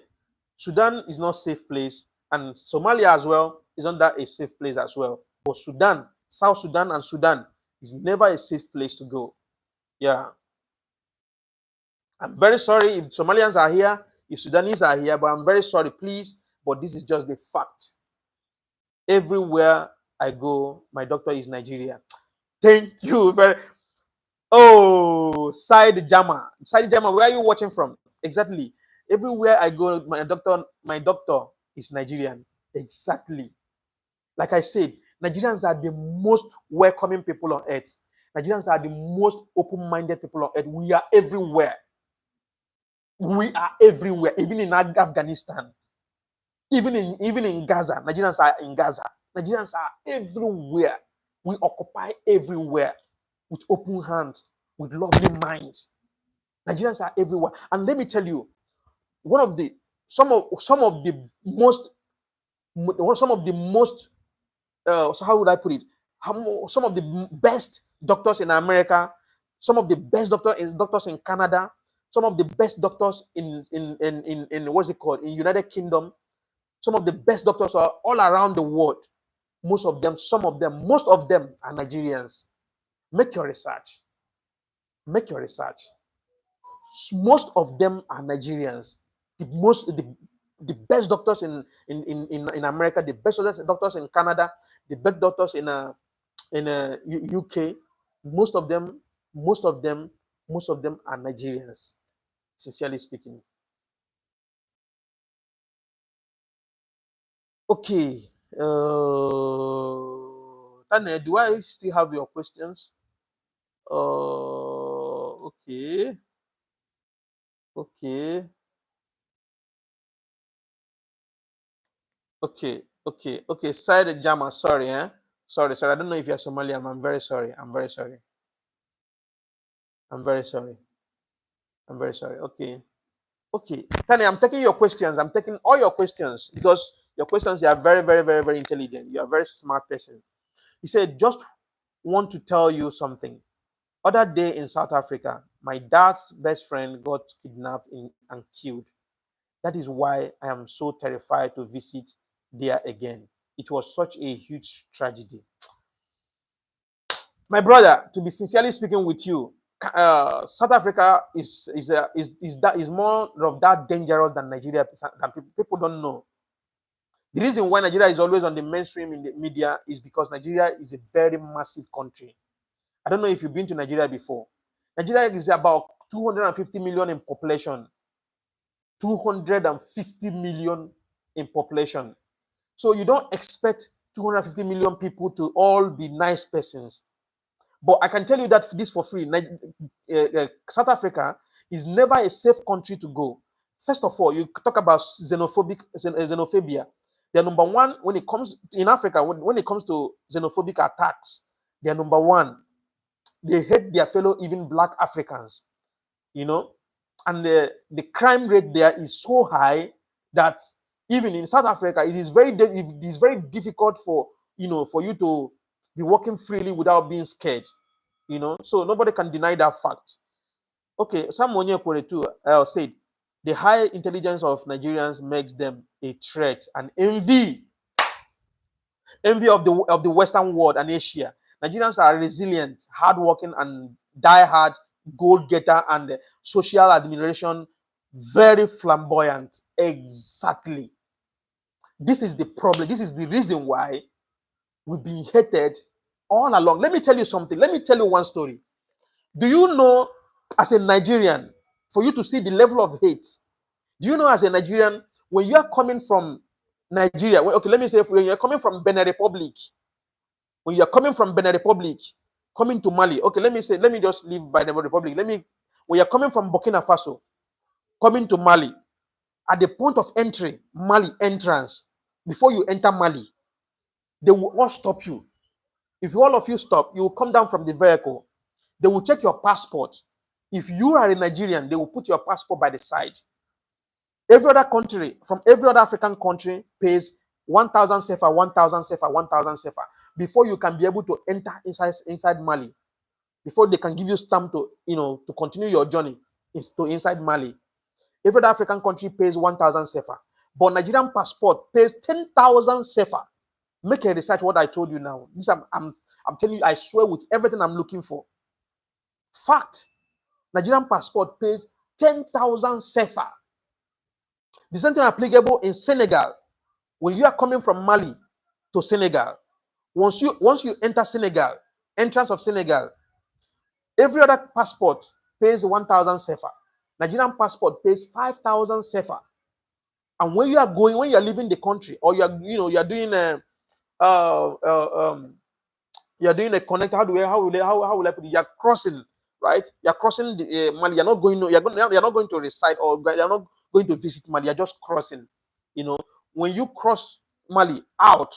Sudan is not a safe place, and Somalia as well is not that a safe place as well. But Sudan, South Sudan and Sudan is never a safe place to go. Yeah. I'm very sorry if Somalians are here, if Sudanese are here, but I'm very sorry, please. But this is just the fact. Everywhere I go, my doctor is Nigeria. Thank you very. Oh, Said Jama, where are you watching from? Exactly. Everywhere I go, my doctor is Nigerian. Exactly. Like I said, Nigerians are the most welcoming people on earth. Nigerians are the most open-minded people on earth. We are everywhere. We are everywhere, even in Afghanistan, even in Gaza. Nigerians are in Gaza. Nigerians are everywhere. We occupy everywhere with open hands, with lovely minds. Nigerians are everywhere. And let me tell you, some of the most so how would I put it? Some of the best doctors in America, some of the best doctors in Canada, some of the best doctors in what's it called, in United Kingdom, some of the best doctors are all around the world. Most of them are Nigerians. Make your research. Make your research. Most of them are Nigerians. The best doctors in America, the best doctors in Canada, the best doctors in UK, most of them are Nigerians, sincerely speaking. Okay. Tane, do I still have your questions? Okay. Okay. Okay. Side Jama, sorry, Sorry. I don't know if you're Somalian. I'm very sorry. I'm very sorry. Okay. Tani, I'm taking your questions. I'm taking all your questions because your questions are very, very, very, very intelligent. You are a very smart person. He said, just want to tell you something. Other day in South Africa, my dad's best friend got kidnapped and killed. That is why I am so terrified to visit there again. It was such a huge tragedy. My brother, to be sincerely speaking with you, South Africa is more of that dangerous than Nigeria. Than people don't know. The reason why Nigeria is always on the mainstream in the media is because Nigeria is a very massive country. I don't know if you've been to Nigeria before. Nigeria is about 250 million in population. 250 million in population. So you don't expect 250 million people to all be nice persons. But I can tell you that this for free. South Africa is never a safe country to go. First of all, you talk about xenophobia. They're number one when it comes in Africa. When it comes to xenophobic attacks, they're number one. They hate their fellow, even black Africans. And the crime rate there is so high that even in South Africa, it is very difficult for you to be walking freely without being scared. So nobody can deny that fact. Okay, Sam Onyekwere too said the high intelligence of Nigerians makes them a threat and envy of the Western world and Asia. Nigerians are resilient, hardworking, and die-hard goal-getter and social admiration, very flamboyant. Exactly. This is the problem. This is the reason why we've been hated all along. Let me tell you something. Let me tell you one story. Do you know, as a Nigerian, for you to see the level of hate, do you know, as a Nigerian, when you are coming from Nigeria, okay, let me say, when you're coming from Benin Republic, when you're coming from Benin Republic, coming to Mali, okay, let me just leave Benin Republic. When you're coming from Burkina Faso, coming to Mali, at the point of entry, Mali entrance, before you enter Mali, they will all stop you. If all of you stop, you will come down from the vehicle. They will check your passport. If you are a Nigerian, they will put your passport by the side. Every other country, from every other African country, pays 1,000 CFA, 1,000 CFA, 1,000 CFA before you can be able to enter inside Mali. Before they can give you stamp to continue your journey inside Mali. Every other African country pays 1,000 CFA, but Nigerian passport pays 10,000 CFA. Make a research what I told you now. This I'm telling you, I swear with everything I'm looking for. Fact, Nigerian passport pays 10,000 CFA. The same thing applicable in Senegal. When you are coming from Mali to Senegal, once you enter Senegal, entrance of Senegal, every other passport pays 1,000 CFA. Nigerian passport pays 5,000 sefa. And when you are leaving the country, or you are doing uh, uh, um, you're doing a connect. How will I put it? You're crossing, right? You're crossing the Mali. You're not going. You're not going to reside, or you're not going to visit Mali. You're just crossing. When you cross Mali out,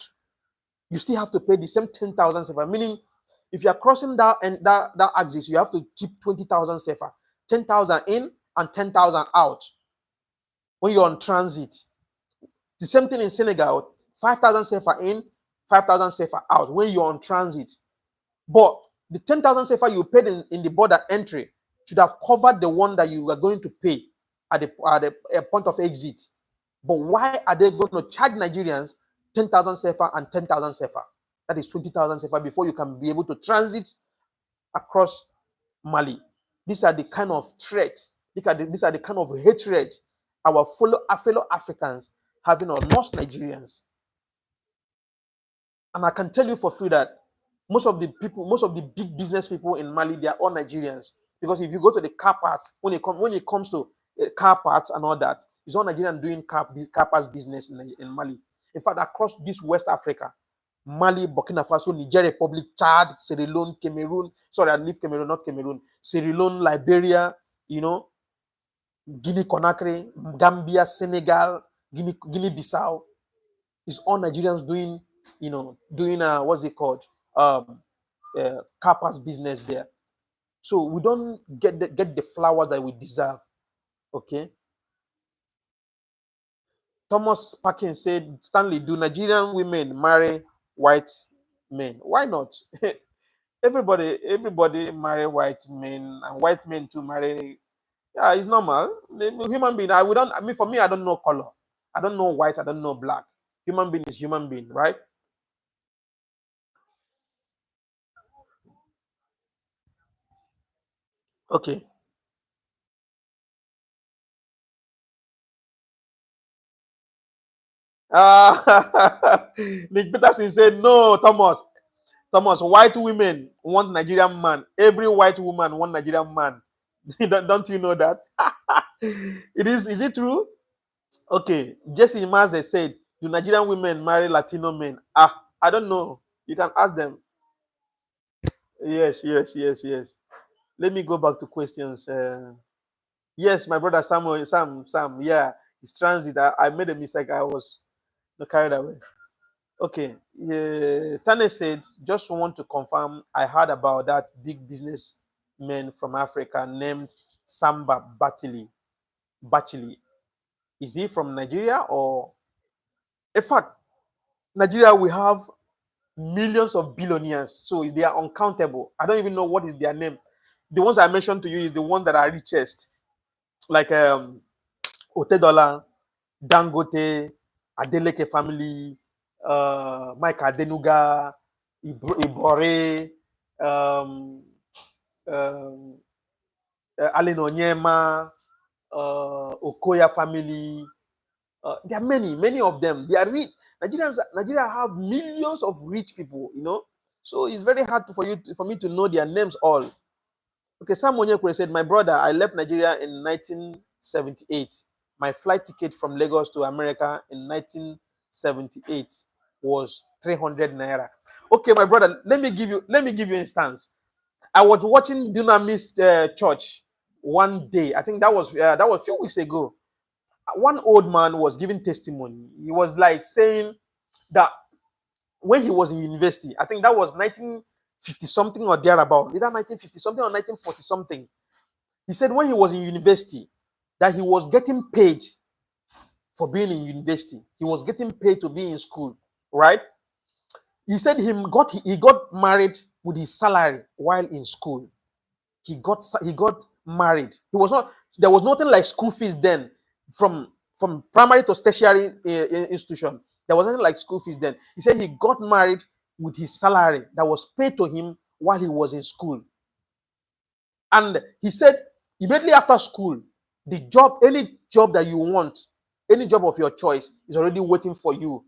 you still have to pay the same 10,000 sefa. Meaning, if you're crossing that axis, you have to keep 20,000 sefa, 10,000 in and 10,000 out. When you're on transit, the same thing in Senegal, 5,000 sefa in, 5,000 sefa out when you're on transit. But the 10,000 sefa you paid in the border entry should have covered the one that you are going to pay at the point of exit. But why are they going to charge Nigerians 10,000 sefa and 10,000 sefa? That is 20,000 sefa before you can be able to transit across Mali. These are the kind of threat, these are the kind of hatred our fellow Africans having on most Nigerians. And I can tell you for free that most of the big business people in Mali, they are all Nigerians. Because if you go to the car parts, when it comes to car parts and all that, it's all Nigerian doing car parts business in Mali. In fact, across this West Africa, Mali, Burkina Faso, Niger Republic, Chad, Sierra Leone, Cameroon. Sorry, I leave Cameroon, not Cameroon. Sierra Leone, Liberia, Guinea Conakry, Gambia, Senegal, Guinea-Bissau. It's all Nigerians doing what's it called? Car parts business there. So we don't get the flowers that we deserve. Okay. Thomas Parkin said, Stanley, do Nigerian women marry white men? Why not? everybody marry white men, and white men to marry. Yeah, it's normal. Human being. For me, I don't know color. I don't know white. I don't know black. Human being is human being, right? Okay. Nick Peterson said, no, Thomas, white women want Nigerian man. Every white woman want Nigerian man. Don't you know that? Is it true? Okay. Jesse Maze said, do Nigerian women marry Latino men? I don't know. You can ask them. Yes. Let me go back to questions. Yes, my brother Samuel, Sam, yeah, it's transit. I made a mistake. I was not carried away. Okay. Tane said, just want to confirm, I heard about that big businessman from Africa named Samba Bachili. Is he from Nigeria or? In fact, Nigeria, we have millions of billionaires, so they are uncountable. I don't even know what is their name. The ones I mentioned to you is the ones that are richest, like Otedola, Dangote, Adeleke family, Mike Adenuga, Ibore, um, um, Allen Onyema, Okoya family. There are many of them. They are rich. Nigeria have millions of rich people, So it's very hard for me to know their names all. Okay, Sam Onyekure said, my brother, I left Nigeria in 1978. My flight ticket from Lagos to America in 1978 was 300 naira. Okay, my brother, let me give you instance. I was watching Dunamis Church one day. I think that was a few weeks ago. One old man was giving testimony. He was like saying that when he was in university, I think that was 1950 something or thereabout, either 1950 something or 1940 something. He said when he was in university that he was getting paid for being in university. He was getting paid to be in school, right? He said he got married with his salary while in school. He got married. There was nothing like school fees then from primary to tertiary institution. There was nothing like school fees then. He said he got married with his salary that was paid to him while he was in school. And he said immediately after school, any job that you want, any job of your choice is already waiting for you.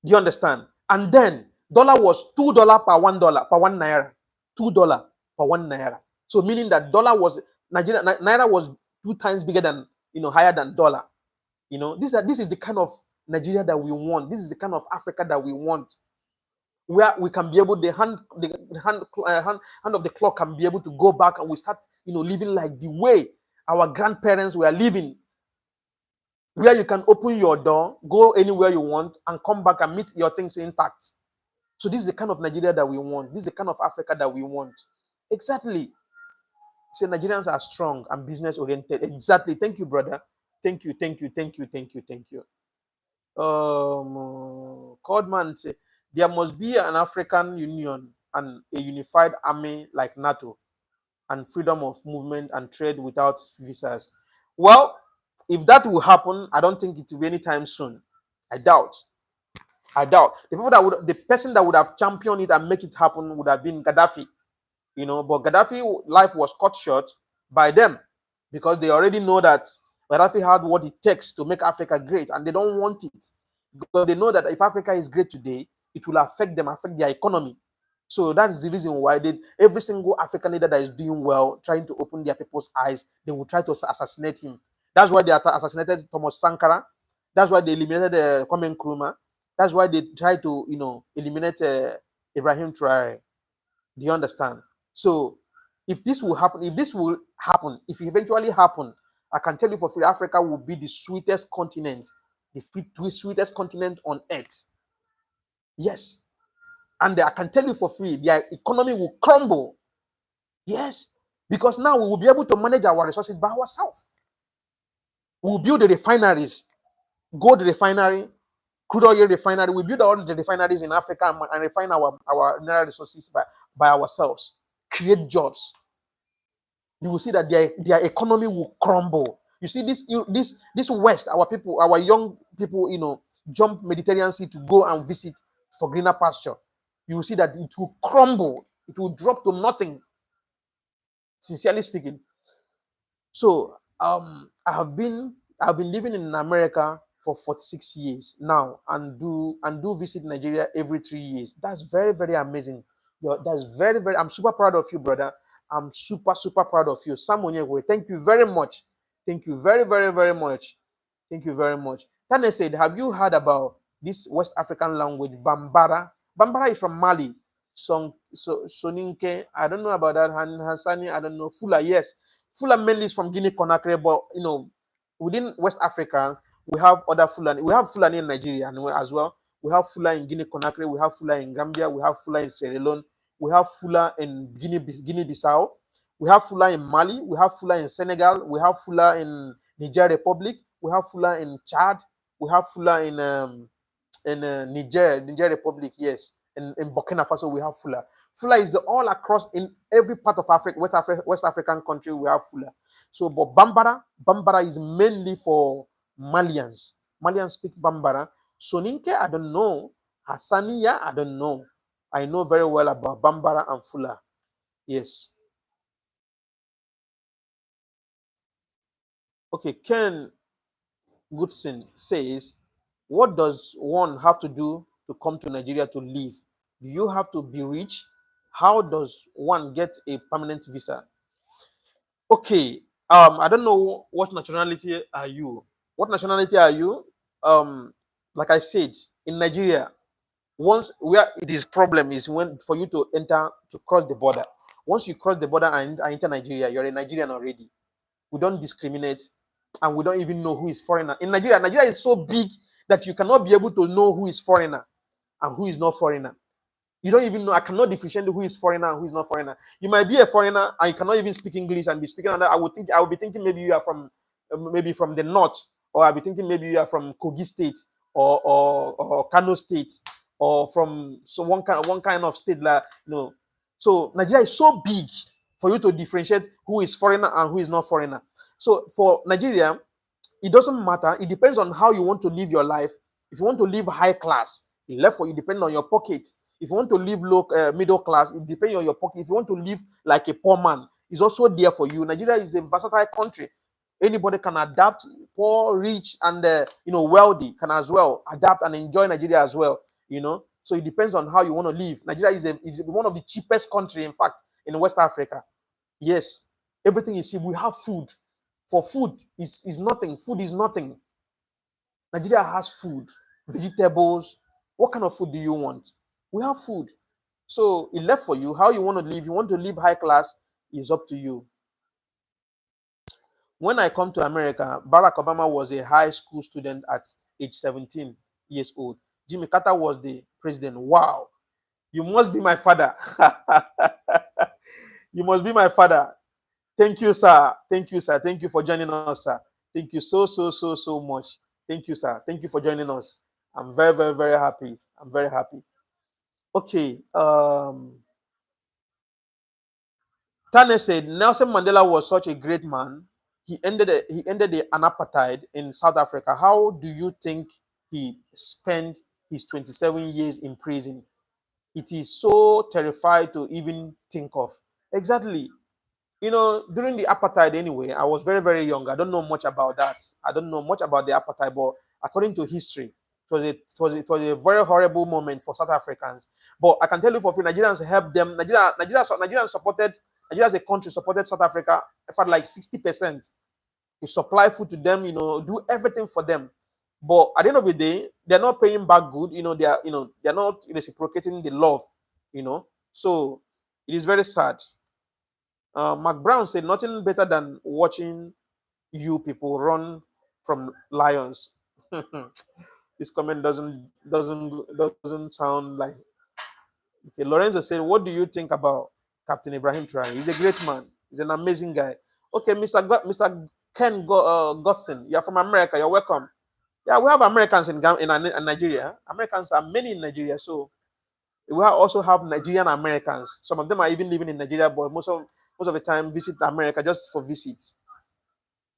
Do you understand? And then dollar was $2 per $1 per 1 naira. $2 per 1 naira. So meaning that naira was 2 times bigger than, higher than dollar. This is the kind of Nigeria that we want. This is the kind of Africa that we want, where we can be able, hand of the clock can be able to go back, and we start, living like the way our grandparents were living, where you can open your door, go anywhere you want, and come back and meet your things intact. So this is the kind of Nigeria that we want. This is the kind of Africa that we want. Exactly. So Nigerians are strong and business oriented. Exactly. Thank you, brother. Thank you. Codman say there must be an African Union and a unified army like NATO, and freedom of movement and trade without visas. Well, if that will happen, I don't think it will be anytime soon. I doubt. The person that would have championed it and make it happen would have been Gaddafi. But Gaddafi life was cut short by them, because they already know that Gaddafi had what it takes to make Africa great, and they don't want it, because they know that if Africa is great today, it will affect them, affect their economy. So that is the reason why every single African leader that is doing well, trying to open their people's eyes, they will try to assassinate him. That's why they assassinated Thomas Sankara. That's why they eliminated Kwame Nkrumah. That's why they try to, eliminate Ibrahim Traore. Do you understand? So if this will happen, if it eventually happen, I can tell you for free, Africa will be the sweetest continent, the sweetest continent on earth. Yes. And I can tell you for free, their economy will crumble. Yes. Because now we will be able to manage our resources by ourselves. We will build the refineries, gold refinery, crude oil refinery. We build all the refineries in Africa and refine our mineral resources by ourselves. Create jobs. You will see that their economy will crumble. You see this West, our people, our young people, jump Mediterranean Sea to go and visit for greener pasture. You will see that it will crumble. It will drop to nothing. Sincerely speaking. So I've been living in America for 46 years now, and do visit Nigeria every 3 years. That's very, very amazing. That's very, very. I'm super proud of you, brother. I'm super, super proud of you. Sam Onyegwe, thank you very much. Thank you very, very, very much. Thank you very much. Tane said, have you heard about this West African language, Bambara? Bambara is from Mali. Soninke, I don't know about that. Hassani, I don't know. Fula, yes. Fula mainly is from Guinea-Conakry, but within West Africa, we have other Fulani. We have Fulani in Nigeria as well. We have Fula in Guinea-Conakry. We have Fula in Gambia. We have Fula in Sierra Leone. We have Fula in Guinea-Bissau. We have Fula in Mali. We have Fula in Senegal. We have Fula in Niger Republic. We have Fula in Chad. We have Fula in Niger Republic, yes. In Burkina Faso, we have Fula. Fula is all across in every part of Africa, West African country, we have Fula. So, but Bambara is mainly for Malians. Malians speak Bambara. Soninke, I don't know. Hassaniya, I don't know. I know very well about Bambara and Fula. Yes. Okay, Ken Goodson says, what does one have to do to come to Nigeria to live? Do you have to be rich? How does one get a permanent visa? Okay, I don't know what nationality are you. What nationality are you? Like I said, in Nigeria, once where it is problem is when for you to cross the border. Once you cross the border and enter Nigeria, you're a Nigerian already. We don't discriminate, and we don't even know who is foreigner. In Nigeria, Nigeria is so big that you cannot be able to know who is foreigner and who is not foreigner. You don't even know. I cannot differentiate who is foreigner and who is not foreigner. You might be a foreigner and you cannot even speak English and be speaking another. I would be thinking maybe you are from the north, or I'll be thinking maybe you are from Kogi State or Kano State, or from one kind of state like So Nigeria is so big for you to differentiate who is foreigner and who is not foreigner. So for Nigeria, it doesn't matter. It depends on how you want to live your life. If you want to live high class, it depends on your pocket. If you want to live low, middle class, it depends on your pocket. If you want to live like a poor man, it's also there for you. Nigeria is a versatile country. Anybody can adapt. Poor, rich, and wealthy can as well adapt and enjoy Nigeria as well. So it depends on how you want to live. Nigeria is one of the cheapest country, in fact, in West Africa. Yes, everything is cheap. We have food. for food is nothing. Food is nothing. Nigeria has food, vegetables. What kind of food do you want? We have food. So it left for you how you want to live. You want to live high class, is up to you. When I come to America, Barack Obama was a high school student at age 17 years old. Jimmy Carter was the president. Wow. You must be my father. You must be my father. Thank you, sir. Thank you, sir. Thank you for joining us, sir. Thank you so much. Thank you, sir. Thank you for joining us. I'm very happy. I'm very happy. Okay. Tane said Nelson Mandela was such a great man. He ended an apartheid in South Africa. How do you think he spent his 27 years in prison? It is so terrifying to even think of. Exactly. You know, during the apartheid anyway, I was very young. I don't know much about that. I don't know much about the apartheid, but according to history, it was a very horrible moment for South Africans. But I can tell you for free, Nigerians helped them. Nigerians supported, Nigeria as a country supported South Africa. In fact, like 60%. We supply food to them, you know, do everything for them. But at the end of the day, they're not paying back good. You know, they're not reciprocating the love, you know. So it is very sad. Mark Brown said nothing better than watching you people run from lions. This comment doesn't sound like. Okay, Lorenzo said, "What do you think about Captain Ibrahim Traore? He's a great man. He's an amazing guy." Okay, Mr. Ken Godson, you're from America. You're welcome. Yeah, we have Americans in Nigeria. Americans are many in Nigeria, so we also have Nigerian Americans. Some of them are even living in Nigeria, but most of the time visit America just for visit.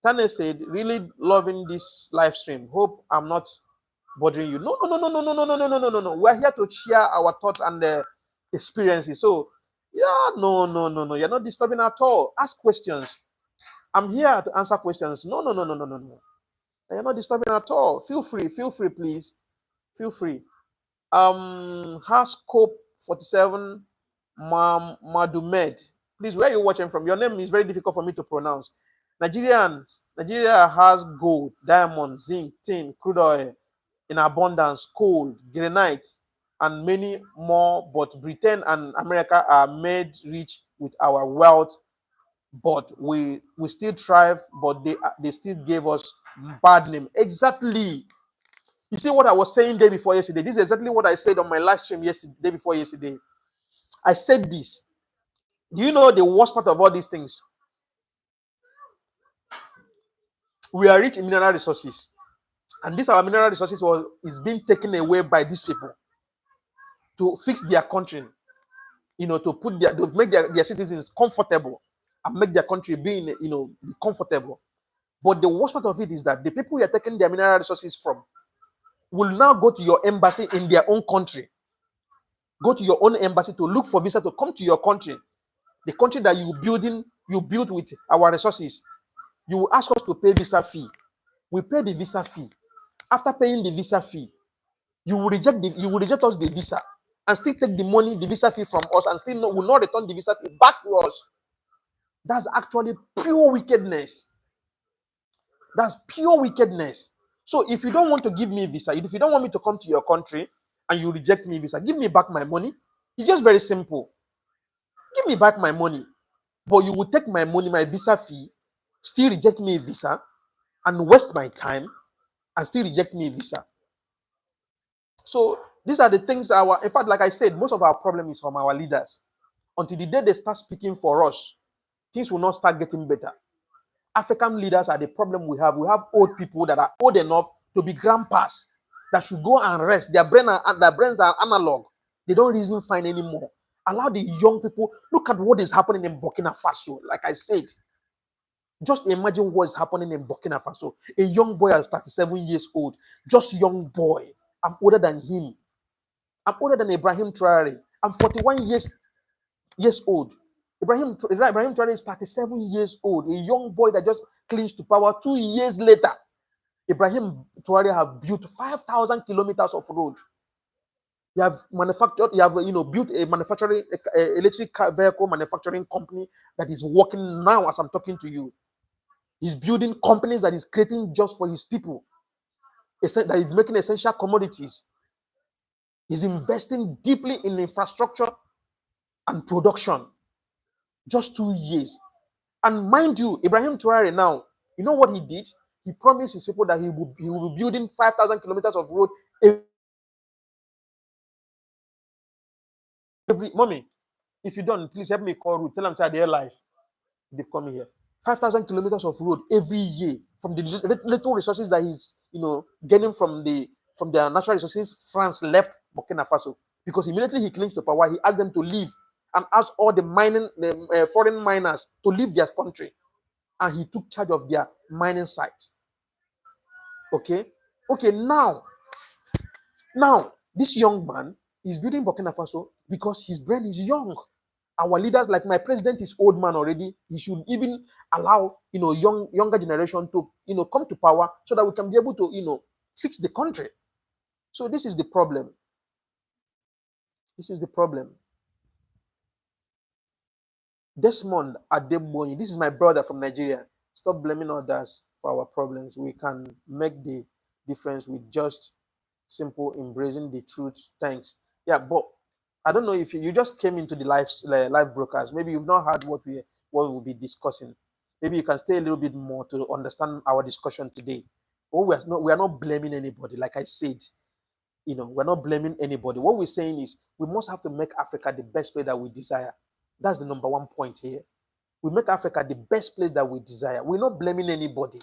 Tane said, "Really loving this live stream. Hope I'm not bothering you." No. We're here to share our thoughts and experiences. So, yeah, no. You're not disturbing at all. Ask questions. I'm here to answer questions. No. You're not disturbing at all. Feel free, please. Feel free. Hascope 47 Madumed. Please, where are you watching from? Your name is very difficult for me to pronounce. Nigeria has gold, diamond, zinc, tin, crude oil in abundance, coal, granite, and many more. But Britain and America are made rich with our wealth. But we still thrive. But they still gave us bad name. Exactly. You see what I was saying day before yesterday? This is exactly what I said on my live stream day before yesterday. I said this. Do you know the worst part of all these things? We are rich in mineral resources. And this our mineral resources is being taken away by these people to fix their country, you know, to make their citizens comfortable and make their country be comfortable. But the worst part of it is that the people you are taking their mineral resources from will now go to your embassy in their own country. Go to your own embassy to look for visa to come to your country. The country that you built with our resources. You will ask us to pay visa fee. We pay the visa fee. After paying the visa fee, you will reject us the visa and still take the money, the visa fee from us, and still will not return the visa fee back to us. That's actually pure wickedness. That's pure wickedness. So if you don't want to give me visa, if you don't want me to come to your country and you reject me visa, give me back my money. It's just very simple. Give me back my money. But you will take my money, my visa fee, still reject me a visa, and waste my time, and still reject me a visa. So these are the things in fact, like I said, most of our problem is from our leaders. Until the day they start speaking for us, things will not start getting better. African leaders are the problem we have. We have old people that are old enough to be grandpas that should go and rest. Their brains are analog. They don't reason fine anymore. Allow the young people. Look at what is happening in Burkina Faso. Like I said, just imagine what is happening in Burkina Faso. A young boy at 37 years old, just young boy. I'm older than him. I'm older than Ibrahim Traore. I'm 41 years old. Ibrahim Traore is 37 years old. A young boy that just clinched to power 2 years later. Ibrahim Traore have built 5,000 kilometers of road. You have built a manufacturing electric vehicle manufacturing company that is working now as I'm talking to you. He's building companies that is creating jobs for his people, that is making essential commodities. He's investing deeply in infrastructure and production. Just 2 years. And mind you, Ibrahim Traore now, you know what he did? He promised his people that he will be building 5,000 kilometers of road every mommy. If you don't, please help me call Ruth. Tell them say they're live. They've come here. 5,000 kilometers of road every year from the little resources that he's gaining from their natural resources. France left Burkina Faso because immediately he claims to power, he asked them to leave and asked all the foreign miners to leave their country, and he took charge of their mining sites. Okay, now this young man is building Burkina Faso because his brain is young. Our leaders, like my president, is old man already. He should even allow younger generation to come to power so that we can be able to fix the country. So this is the problem. This is the problem. Desmond Adeboye, this is my brother from Nigeria. Stop blaming others for our problems. We can make the difference with just simple embracing the truth. Thanks. Yeah, but I don't know if you just came into the live broadcast. Maybe you've not heard what we'll be discussing. Maybe you can stay a little bit more to understand our discussion today. Oh, we are not blaming anybody. Like I said, we're not blaming anybody. What we're saying is we must have to make Africa the best place that we desire. That's the number one point here. We make Africa the best place that we desire. We're not blaming anybody.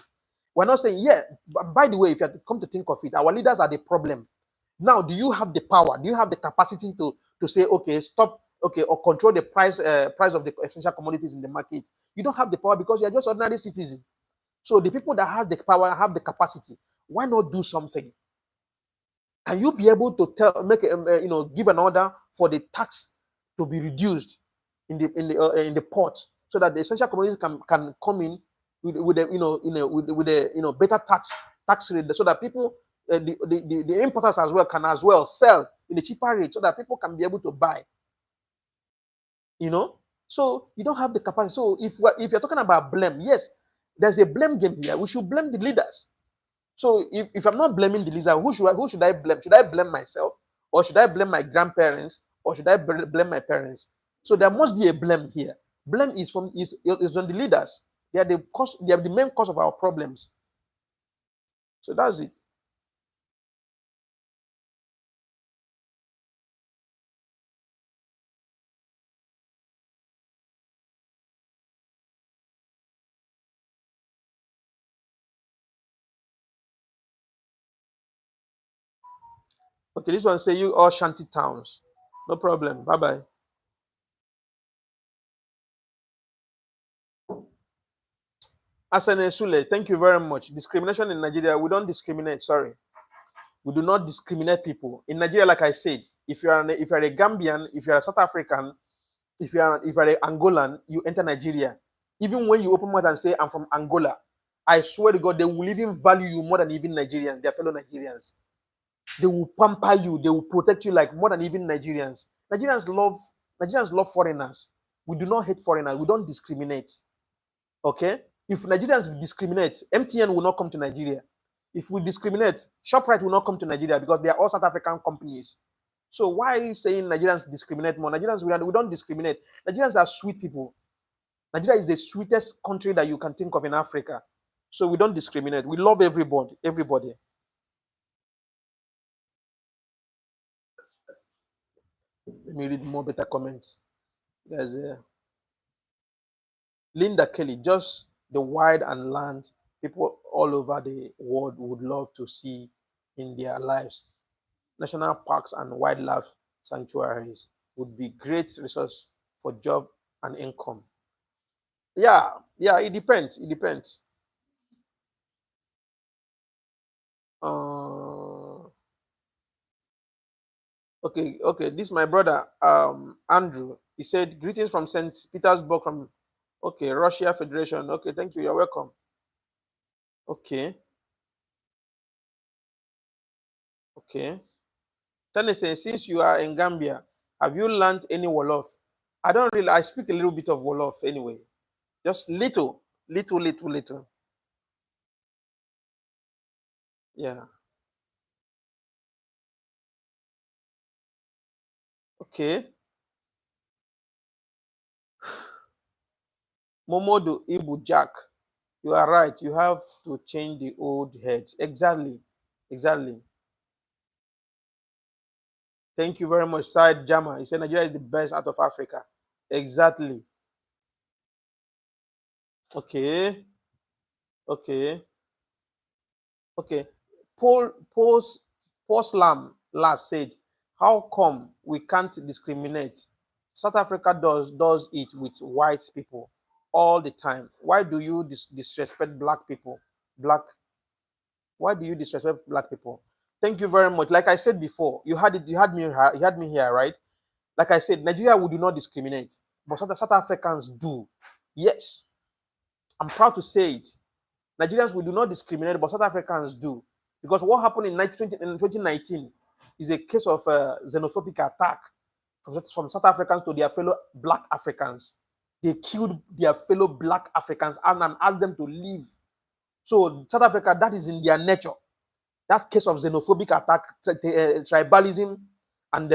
We're not saying, yeah, by the way, if you have to come to think of it, our leaders are the problem. Now, do you have the power? Do you have the capacity to say, okay, stop, okay, or control the price of the essential commodities in the market? You don't have the power because you're just ordinary citizens. So the people that have the power have the capacity. Why not do something? Can you be able to give an order for the tax to be reduced in the port so that the essential commodities can come in with a better tax rate, so that people the importers as well can sell in a cheaper rate so that people can be able to buy. So you don't have the capacity. So if you're talking about blame, yes, there's a blame game here. We should blame the leaders. So if I'm not blaming the leader, who should I blame? Should I blame myself, or should I blame my grandparents, or should I blame my parents? So there must be a blame here. Blame is on the leaders. They are the cause. They are the main cause of our problems. So that's it. Okay, this one say you all shanty towns. No problem. Bye-bye. Asane Sule, thank you very much. Discrimination in Nigeria, we don't discriminate, sorry. We do not discriminate people. In Nigeria, like I said, if you're a Gambian, if you're a South African, if you're an Angolan, you enter Nigeria. Even when you open mouth and say, I'm from Angola, I swear to God, they will even value you more than even Nigerians, their fellow Nigerians. They will pamper you. They will protect you like more than even Nigerians. Nigerians love foreigners. We do not hate foreigners. We don't discriminate. Okay? If Nigerians discriminate, MTN will not come to Nigeria. If we discriminate, ShopRite will not come to Nigeria because they are all South African companies. So why are you saying Nigerians discriminate more? Nigerians, we don't discriminate. Nigerians are sweet people. Nigeria is the sweetest country that you can think of in Africa. So we don't discriminate. We love everybody. Let me read more better comments. There's Linda Kelly, just the wide and land people all over the world would love to see in their lives. National parks and wildlife sanctuaries would be great resource for job and income. Yeah, it depends. Okay. This is my brother, Andrew. He said, greetings from St. Petersburg from, Russia Federation. Okay, thank you. You're welcome. Okay. Tennessee, since you are in Gambia, have you learned any Wolof? I speak a little bit of Wolof anyway. Just little. Yeah. Okay. Momodu Ibu Jack. You are right. You have to change the old heads. Exactly. Exactly. Thank you very much, Said Jama. He said Nigeria is the best out of Africa. Exactly. Okay. Okay. Okay. Paul last said, how come we can't discriminate? South Africa does it with white people all the time. Why do you disrespect black people? Black. Why do you disrespect black people? Thank you very much. Like I said before, you had it. You had me here, right? Like I said, Nigeria we do not discriminate, but South Africans do. Yes, I'm proud to say it. Nigerians we do not discriminate, but South Africans do. Because what happened in 2019 is a case of xenophobic attack from South Africans to their fellow black Africans. They killed their fellow black Africans and asked them to leave. So South Africa, that is in their nature. That case of xenophobic attack, tribalism, and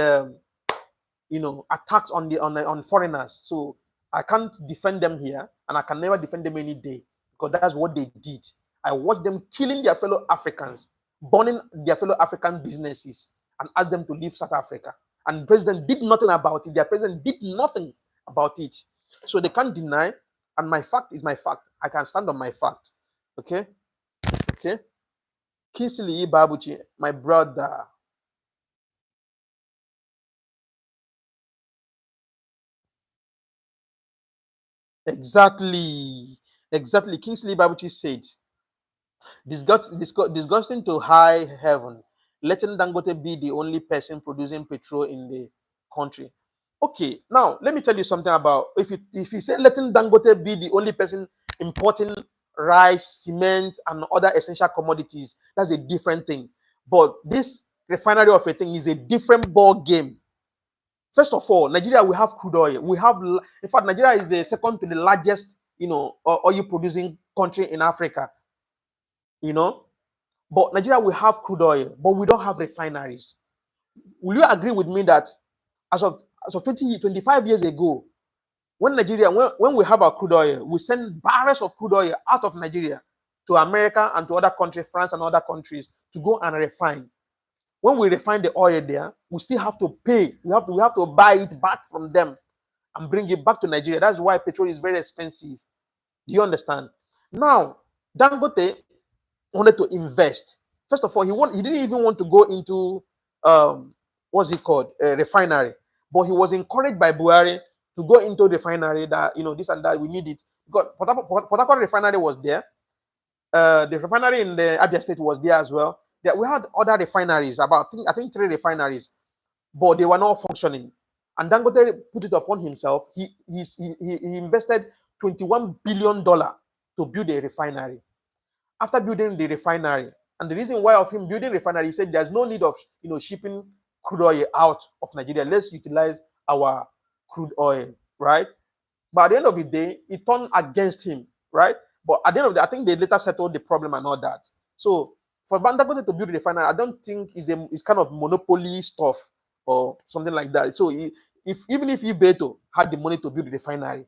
attacks on foreigners. So I can't defend them here, and I can never defend them any day because that's what they did. I watched them killing their fellow Africans, burning their fellow African businesses, and asked them to leave South Africa. And the president did nothing about it. Their president did nothing about it. So they can't deny. And my fact is my fact. I can stand on my fact. Okay? Okay? Kingsley Babuchi, my brother. Exactly. Exactly. Kingsley Babuchi said, disgusting to high heaven, letting Dangote be the only person producing petrol in the country. Okay, now let me tell you something about if you say letting Dangote be the only person importing rice, cement, and other essential commodities, that's a different thing. But this refinery of a thing is a different ball game. First of all, Nigeria we have crude oil. In fact, Nigeria is the second to the largest, oil producing country in Africa. You know, but Nigeria will have crude oil, but we don't have refineries. Will you agree with me that as of 25 years ago, when we have our crude oil, we send barrels of crude oil out of Nigeria to America and to other countries, France and other countries, to go and refine. When we refine the oil there, we still have to pay. We have to buy it back from them and bring it back to Nigeria. That's why petrol is very expensive. Do you understand? Now, Dangote wanted to invest. First of all, he didn't even want to go into what's it called, a refinery, but he was encouraged by Buhari to go into refinery that this and that we need it because Port Harcourt refinery was there. The refinery in the Abia State was there as well. We had other refineries, I think 3 refineries, but they were not functioning. And Dangote put it upon himself. He invested $21 billion to build a refinery. After building the refinery, and the reason why of him building refinery, he said there's no need of shipping crude oil out of Nigeria. Let's utilize our crude oil, right? But at the end of the day, it turned against him, right? But at the end of the day, I think they later settled the problem and all that. So for Dangote to build a refinery, I don't think it's kind of monopoly stuff or something like that. So even if Beto had the money to build a refinery,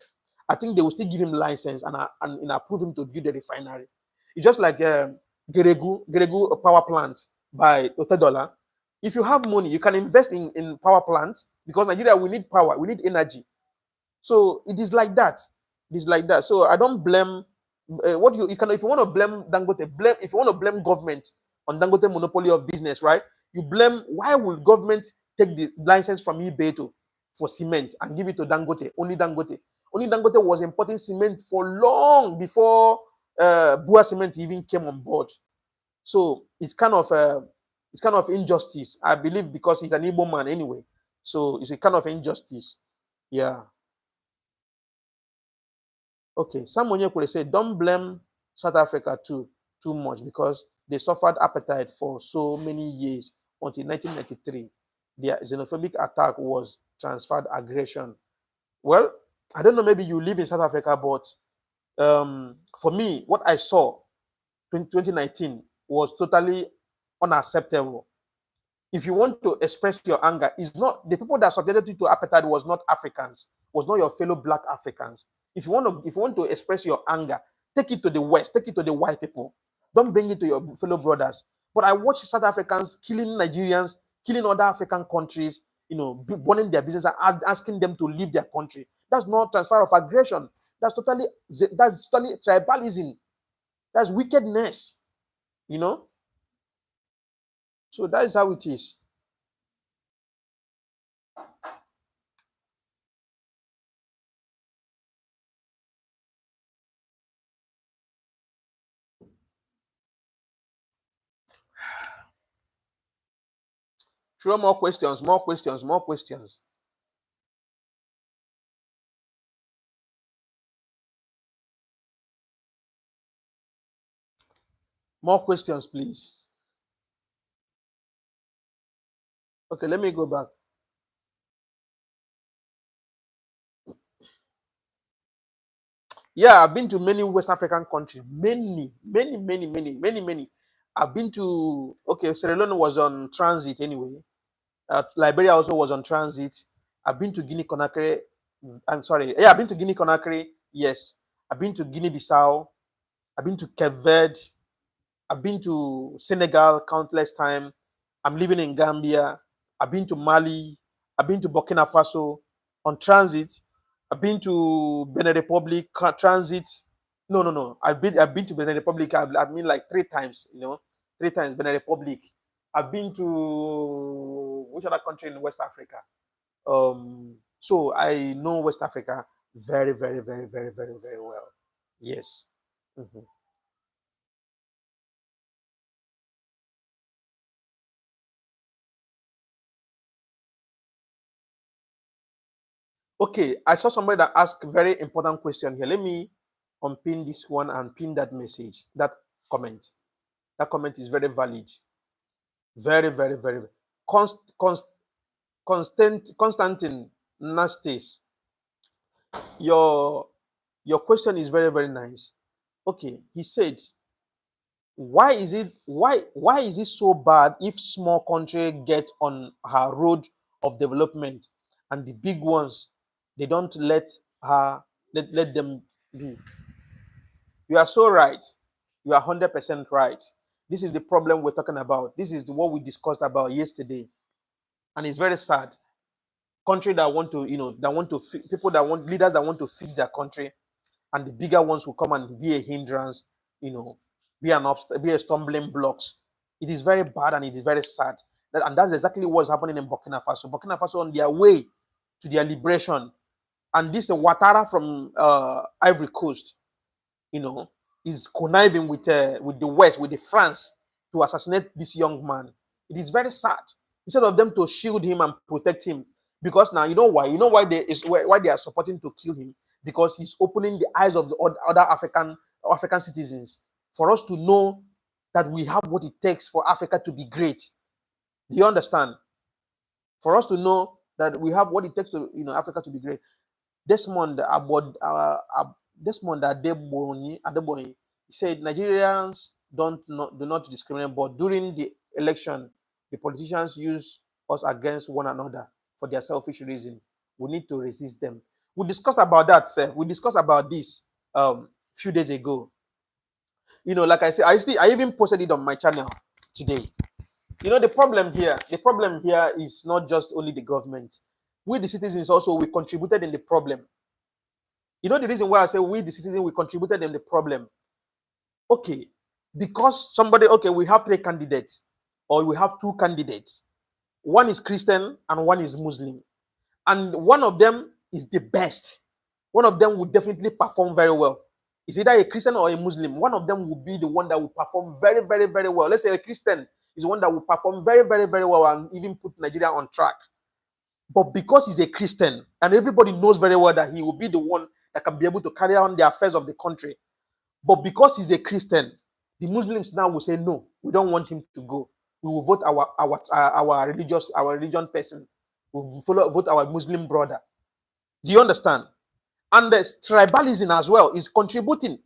I think they will still give him license and approve him to build a refinery. It's just like Geregu power plant by Otedola. If you have money, you can invest in power plants because Nigeria, we need power, we need energy. So it is like that. It is like that. So I don't blame what you can if you want to blame Dangote, if you want to blame government on Dangote monopoly of business, right? You blame why will government take the license from Ibeto for cement and give it to Dangote? Only Dangote. Only Dangote was importing cement for long before Bua Cement even came on board. So it's kind of injustice, I believe, because he's an Igbo man anyway. So it's a kind of injustice. Yeah. Okay. Someone here could say, don't blame South Africa too much because they suffered appetite for so many years until 1993. Their xenophobic attack was transferred aggression. Well, I don't know, maybe you live in South Africa, but for me, what I saw in 2019 was totally unacceptable. If you want to express your anger, it's not the people that subjected you to apartheid was not Africans, was not your fellow black Africans. If you want to express your anger, take it to the West, take it to the white people. Don't bring it to your fellow brothers. But I watch South Africans killing Nigerians, killing other African countries, burning their business and asking them to leave their country. That's not transfer of aggression. That's totally tribalism. That's wickedness. So that is how it is. Throw more questions, more questions, more questions. More questions, please. Okay, let me go back. Yeah, I've been to many West African countries. Many. I've been to, Sierra Leone was on transit anyway. Liberia also was on transit. I've been to Guinea-Conakry. I'm sorry. Yeah, I've been to Guinea-Conakry. Yes. I've been to Guinea-Bissau. I've been to Cape Verde. I've been to Senegal countless times. I'm living in Gambia. I've been to Mali. I've been to Burkina Faso on transit. I've been to Benin Republic transit. No. I've been to Benin Republic. I mean, like 3 times. 3 times Benin Republic. I've been to which other country in West Africa? So I know West Africa very, very, very, very, very, very well. Yes. Mm-hmm. Okay, I saw somebody that asked a very important question here. Let me unpin this one and pin that message, that comment. That comment is very valid. Very, very, very. Constantine Nastis, your question is very, very nice. Okay, he said, why is it so bad if small country get on her road of development and the big ones they don't let them do? You are so right. You are 100% right. This is the problem we're talking about. This is what we discussed about yesterday, and it's very sad. Country that want to, people that want leaders that want to fix their country, and the bigger ones will come and be a hindrance, be a stumbling blocks. It is very bad and it is very sad. And that's exactly what's happening in Burkina Faso. Burkina Faso on their way to their liberation, and this Ouattara from Ivory Coast, is conniving with the West, with the France, to assassinate this young man. It is very sad. Instead of them to shield him and protect him, because now you know why. You know why they are supporting to kill him, because he's opening the eyes of the other African citizens for us to know that we have what it takes for Africa to be great. Do you understand? For us to know that we have what it takes to Africa to be great. Desmond Adeboye, he said Nigerians do not discriminate, but during the election, the politicians use us against one another for their selfish reason. We need to resist them. We discussed about that, sir. We discussed about this few days ago. Like I said, I even posted it on my channel today. The problem here is not just only the government. We, the citizens, also, we contributed in the problem. The reason why I say we, the citizens, we contributed in the problem. Okay, because we have 3 candidates, or we have 2 candidates. One is Christian and one is Muslim. And one of them is the best. One of them will definitely perform very well. Is either a Christian or a Muslim. One of them will be the one that will perform very, very, very well. Let's say a Christian is the one that will perform very, very, very well and even put Nigeria on track. But because he's a Christian, and everybody knows very well that he will be the one that can be able to carry on the affairs of the country. But because he's a Christian, the Muslims now will say, no, we don't want him to go. We will vote our religion person. We will vote our Muslim brother. Do you understand? And the tribalism as well is contributing.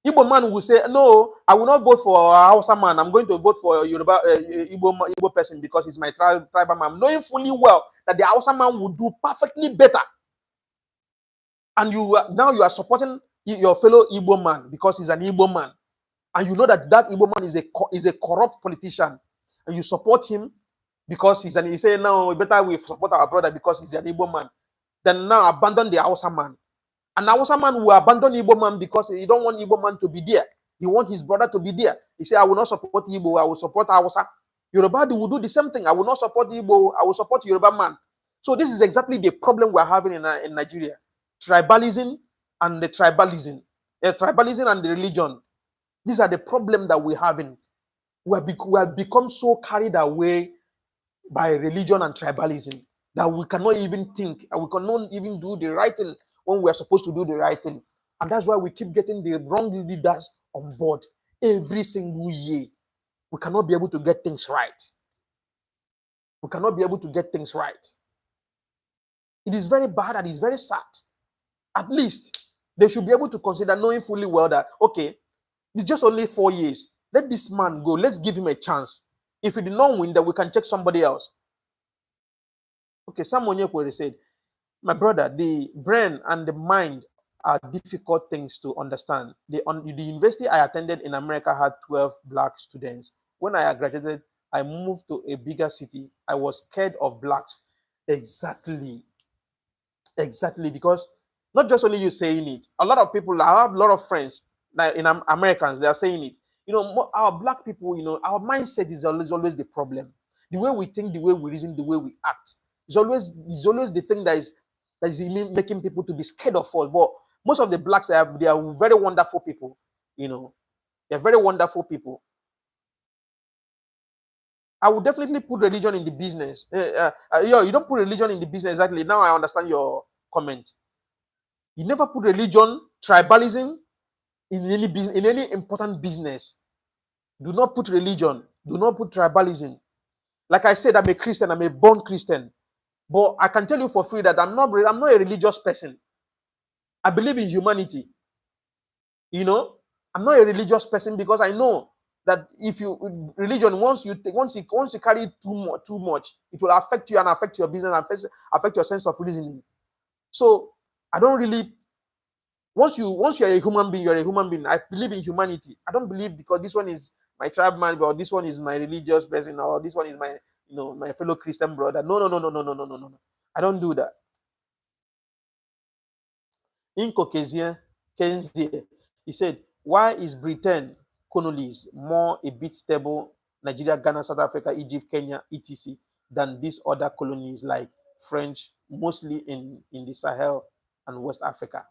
Igbo man will say, no, I will not vote for a Hausa man. I'm going to vote for a Yoruba Igbo person because he's my tribal man, knowing fully well that the Hausa man will do perfectly better. And now you are supporting your fellow Igbo man because he's an Igbo man. And you know that that Igbo man is a corrupt politician. And you support him because he say, no, better we support our brother because he's an Igbo man. Then now abandon the Hausa man. And Hausa man will abandon Igbo man because he don't want Igbo man to be there. He want his brother to be there. He say, I will not support Igbo, I will support Hausa. Yoruba will do the same thing. I will not support Igbo, I will support Yoruba man. So this is exactly the problem we're having in Nigeria. Tribalism and the tribalism. Tribalism and the religion. These are the problem that we're having. We have become so carried away by religion and tribalism that we cannot even think and we cannot even do the right thing when we are supposed to do the right thing. And that's why we keep getting the wrong leaders on board every single year. We cannot be able to get things right. We cannot be able to get things right. It is very bad and it's very sad. At least they should be able to consider, knowing fully well that, okay, it's just only 4 years. Let this man go. Let's give him a chance. If he did not win, then we can check somebody else. Okay, someone here said, my brother, the brain and the mind are difficult things to understand. The university I attended in America had 12 black students. When I graduated, I moved to a bigger city. I was scared of blacks. Exactly. Exactly, because not just only you saying it. A lot of people, I have a lot of friends, like in Americans, they are saying it. You know, our black people, you know, our mindset is always the problem. The way we think, the way we reason, the way we act. It's always the thing that is making people to be scared of us. But most of the blacks, they are very wonderful people. You know, they're very wonderful people. I would definitely put religion in the business. You don't put religion in the business. Exactly. Now I understand your comment. You never put religion, tribalism in any business, in any important business. Do not put religion. Do not put tribalism. Like I said, I'm a Christian. I'm a born Christian. But I can tell you for free that I'm not a religious person. I believe in humanity. You know, I'm not a religious person because I know that if you religion once you carry it too much, it will affect you and affect your business and affect your sense of reasoning. So I don't really. Once you're a human being, you're a human being. I believe in humanity. I don't believe because this one is my tribe man, or this one is my religious person, or this one is my my fellow Christian brother. No. I don't do that. In Kenzie, he said, why is Britain colonies more a bit stable, Nigeria, Ghana, South Africa, Egypt, Kenya, etc., than these other colonies like French, mostly in the Sahel and West Africa?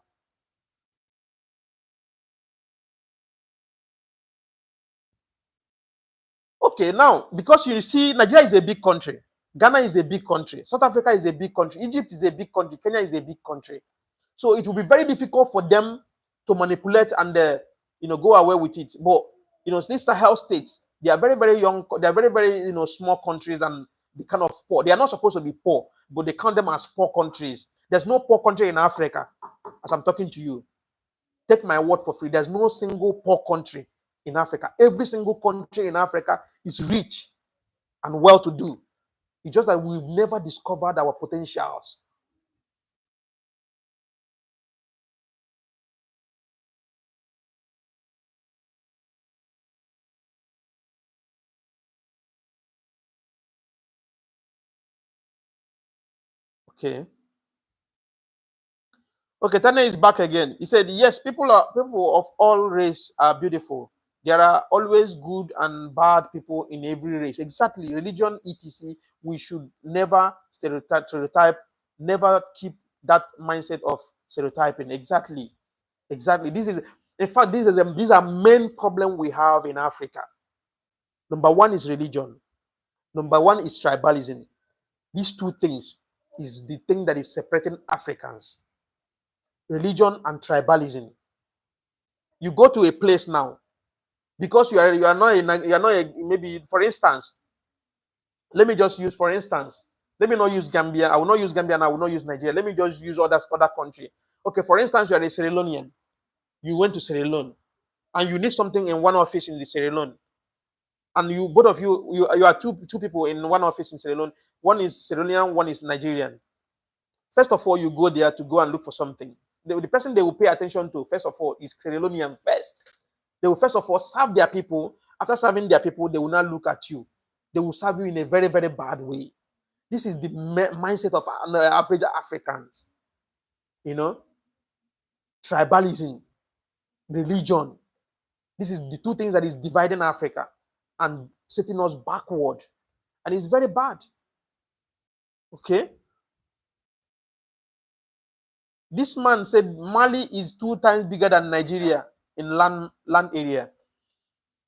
Okay, now, because you see, Nigeria is a big country. Ghana is a big country. South Africa is a big country. Egypt is a big country. Kenya is a big country. So it will be very difficult for them to manipulate and go away with it. But these Sahel states, they are very, very young. They are very, very small countries, and they kind of poor. They are not supposed to be poor, but they count them as poor countries. There's no poor country in Africa. As I'm talking to you, take my word for free. There's no single poor country in Africa. Every single country in Africa is rich and well-to-do. It's just that we've never discovered our potentials. Okay. Okay, Tane is back again. He said, yes, people of all race are beautiful. There are always good and bad people in every race. Exactly. Religion, etc. We should never stereotype, never keep that mindset of stereotyping. Exactly. Exactly. In fact, these are main problem we have in Africa. Number one is religion. Number one is tribalism. These two things is the thing that is separating Africans. Religion and tribalism. You go to a place now, because you are not maybe, for instance, let me just use, for instance, let me not use Gambia. I will not use Gambia and I will not use Nigeria. Let me just use other country. Okay, for instance, you are a Sierra Leonean. You went to Sierra Leone. and you need something in one office in the Sierra Leone, and you both of you are two people in one office in Sierra Leone. One is Sierra Leonean, one is Nigerian. First of all, you go there to go and look for something. The person they will pay attention to, first of all, is Sierra Leonean first. They will first of all serve their people. After serving their people, they will not look at you. They will serve you in a very, very bad way. This is the mindset of average Africans. You know, tribalism, religion. This is the two things that is dividing Africa and setting us backward. And it's very bad. Okay? This man said Mali is 2 times bigger than Nigeria in land area.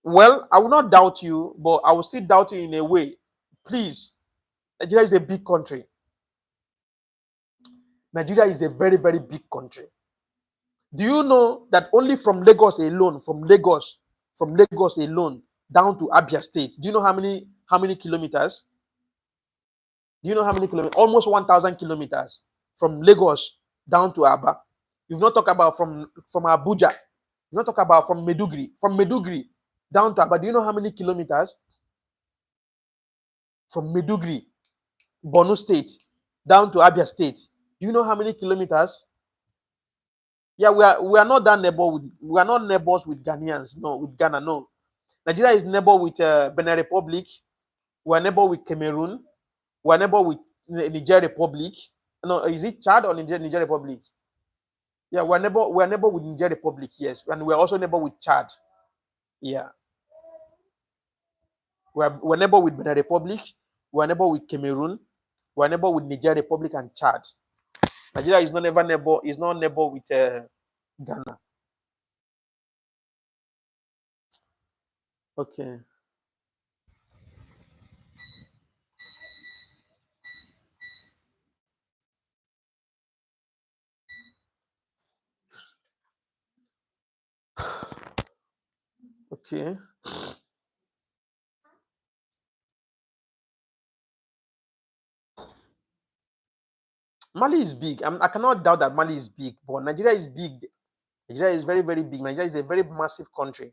Well, I will not doubt you, but I will still doubt you in a way. Please, Nigeria is a big country. Nigeria is a very, very big country. Do you know that only from Lagos alone, down to Abia State, do you know how many kilometers? Do you know how many kilometers? Almost 1,000 kilometers from Lagos down to Aba. You've not talked about from Abuja. You've not talked about from Medugri. From Medugri down to Aba. Do you know how many kilometers? From Medugri, Borno State, down to Abia State. Do you know how many kilometers? Yeah, we are not that neighbor with, we are not neighbors with Ghanaians. No, with Ghana, no. Nigeria is neighbor with Benin Republic. We are neighbor with Cameroon. We are neighbor with Niger Republic. No, is it Chad or Niger Republic? Yeah, we are neighbor with Niger Republic, yes, and we are also neighbor with Chad. Yeah, we're neighbor with Benin Republic. We are neighbor with Cameroon. We are neighbor with Niger Republic and Chad. Nigeria is not neighbor with Ghana. Okay. Okay. Mali is big. I cannot doubt that Mali is big, but Nigeria is big. Nigeria is very, very big. Nigeria is a very massive country.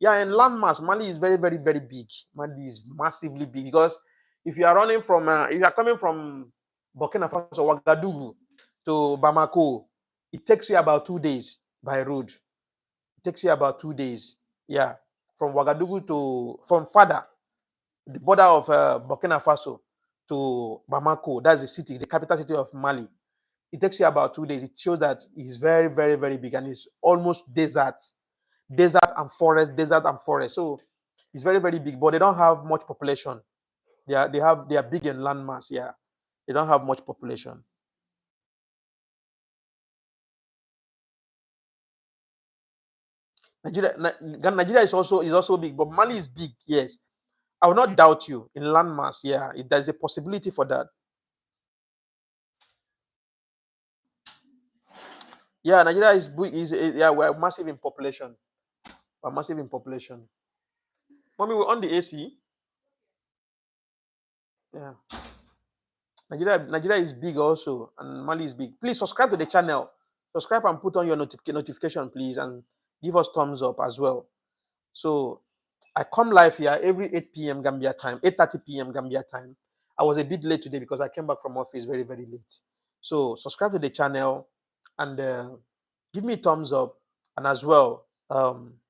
Yeah, and landmass, Mali is very, very, very big. Mali is massively big because if you are running from, if you are coming from Burkina Faso, Ouagadougou to Bamako, it takes you about 2 days by road. It takes you about 2 days. Yeah, from Ouagadougou from Fada, the border of Burkina Faso to Bamako. That's the city, the capital city of Mali. It takes you about 2 days. It shows that it's very, very, very big and it's almost desert and forest. So it's very, very big, but they don't have much population. They are big in land mass. Yeah, they don't have much population. Nigeria is also big, but Mali is big. Yes, I will not doubt you in land mass. Yeah, there's a possibility for that. Yeah, Nigeria is big. Yeah, we're massive in population. We're massive in population. Mommy, we're on the AC. Yeah. Nigeria is big also, and Mali is big. Please subscribe to the channel. Subscribe and put on your notification, please, and give us thumbs up as well. So I come live here every 8 p.m. Gambia time, 8:30 p.m. Gambia time. I was a bit late today because I came back from office very, very late. So subscribe to the channel and give me a thumbs up, and as well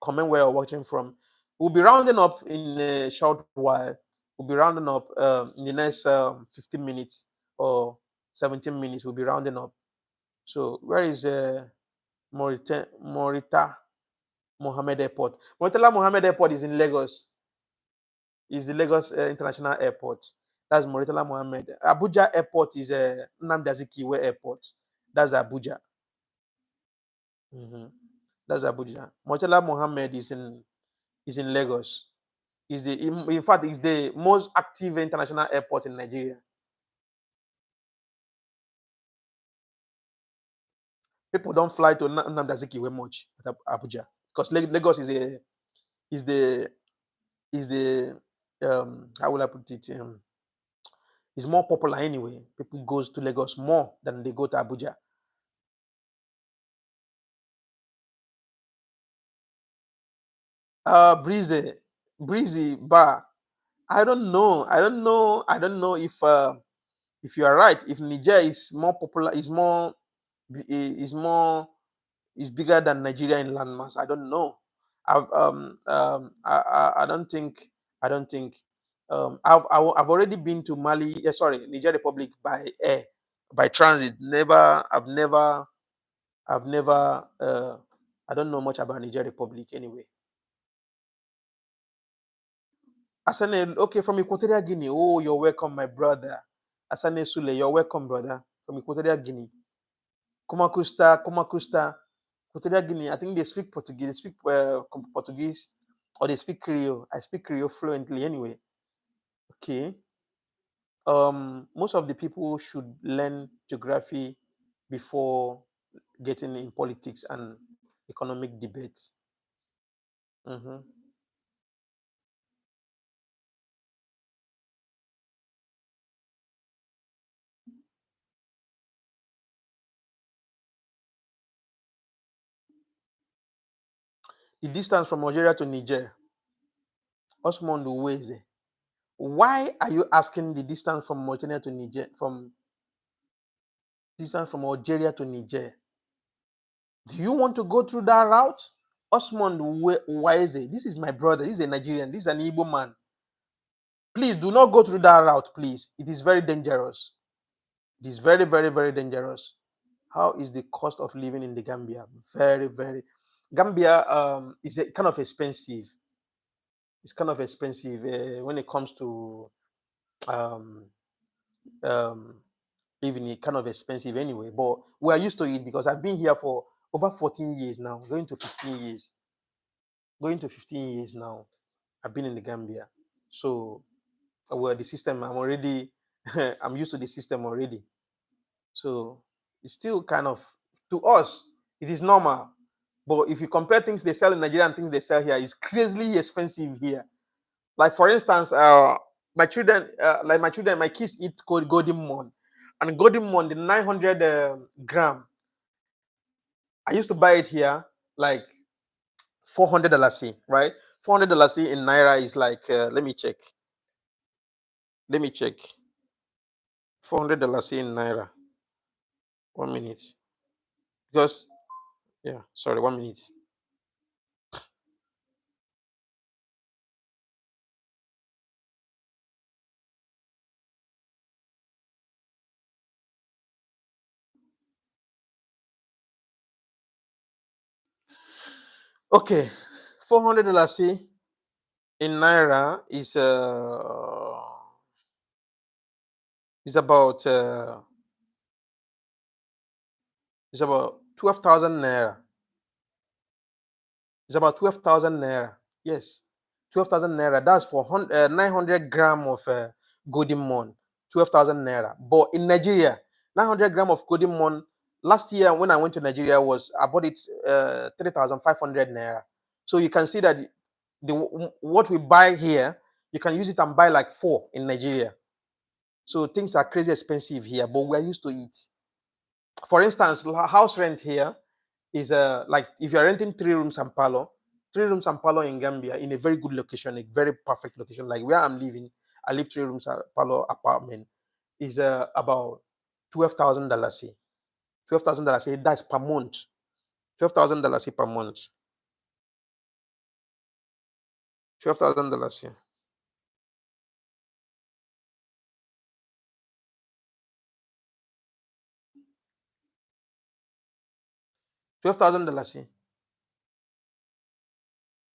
comment where you're watching from. We'll be rounding up in a short while. We'll be rounding up in the next 15 minutes or 17 minutes. We'll be rounding up. So where is Morita Mohammed Airport? Mortala Mohammed Airport is in Lagos. Is the Lagos International Airport. That's Moritala Mohammed. Abuja Airport is Nnamdi Azikiwe Airport. That's Abuja. Mhm. That's Abuja. Moritala Mohammed is in Lagos. In fact, is the most active international airport in Nigeria. People don't fly to Nnamdi Azikiwe much at Abuja because Lagos is the how will I put it? Is more popular anyway. People goes to Lagos more than they go to Abuja. Breezy Bar. I don't know. I don't know. I don't know if you are right. If Niger is more popular, is more is bigger than Nigeria in landmass. I don't know. I don't think. I don't think. I've already been to Mali. Sorry, Niger Republic by air, by transit. Never. I've never. I don't know much about Niger Republic anyway. Asane, okay, from Equatorial Guinea. Oh, you're welcome, my brother. Asane Sule, you're welcome, brother, from Equatorial Guinea. Kumakusta, Kumakusta, Equatorial Guinea. I think they speak Portuguese. They speak Portuguese, or they speak Creole. I speak Creole fluently anyway. Okay. Most of the people should learn geography before getting in politics and economic debates. Mhm. The distance from Algeria to Niger, Osmond Uweze. Why are you asking the distance from Mauritania to Niger, from distance from Algeria to Niger? Do you want to go through that route? Osmond Uweze, this is my brother. He's a Nigerian. This is an Igbo man. Please do not go through that route, please. It is very dangerous. It is very, very, very dangerous. How is the cost of living in the Gambia? Very, very. Gambia is kind of expensive. It's kind of expensive when it comes to um, um, living. It kind of expensive anyway. But we are used to it because I've been here for over 14 years now, going to 15 years. Going to 15 years now. I've been in the Gambia. So, well, the system, I'm already, I'm used to the system already. So, it's still kind of, to us, it is normal. But if you compare things they sell in Nigeria and things they sell here, it's crazily expensive here. Like, for instance, my kids eat golden mon. And golden mon, the 900 gram, I used to buy it here like $400, right? $400 in Naira is like, let me check. Let me check. $400 in Naira. 1 minute. Because, yeah, sorry, 1 minute. Okay, $400 in Naira is about it's about 12,000 Naira. It's about 12,000 Naira. Yes, 12,000 Naira. That's for 900 gram of golden mon. 12,000 Naira. But in Nigeria, 900 gram of golden mon, last year when I went to Nigeria, I bought it 3,500 Naira. So you can see that what we buy here, you can use it and buy like 4 in Nigeria. So things are crazy expensive here, but we're used to it. For instance, house rent here is like if you're renting 3 rooms and parlor, 3 rooms and parlor in Gambia in a very good location, a very perfect location, like where I'm living. I live 3 rooms and parlor apartment is about $12,000. $12,000. That's per month. $12,000 per month. $12,000. $12,000.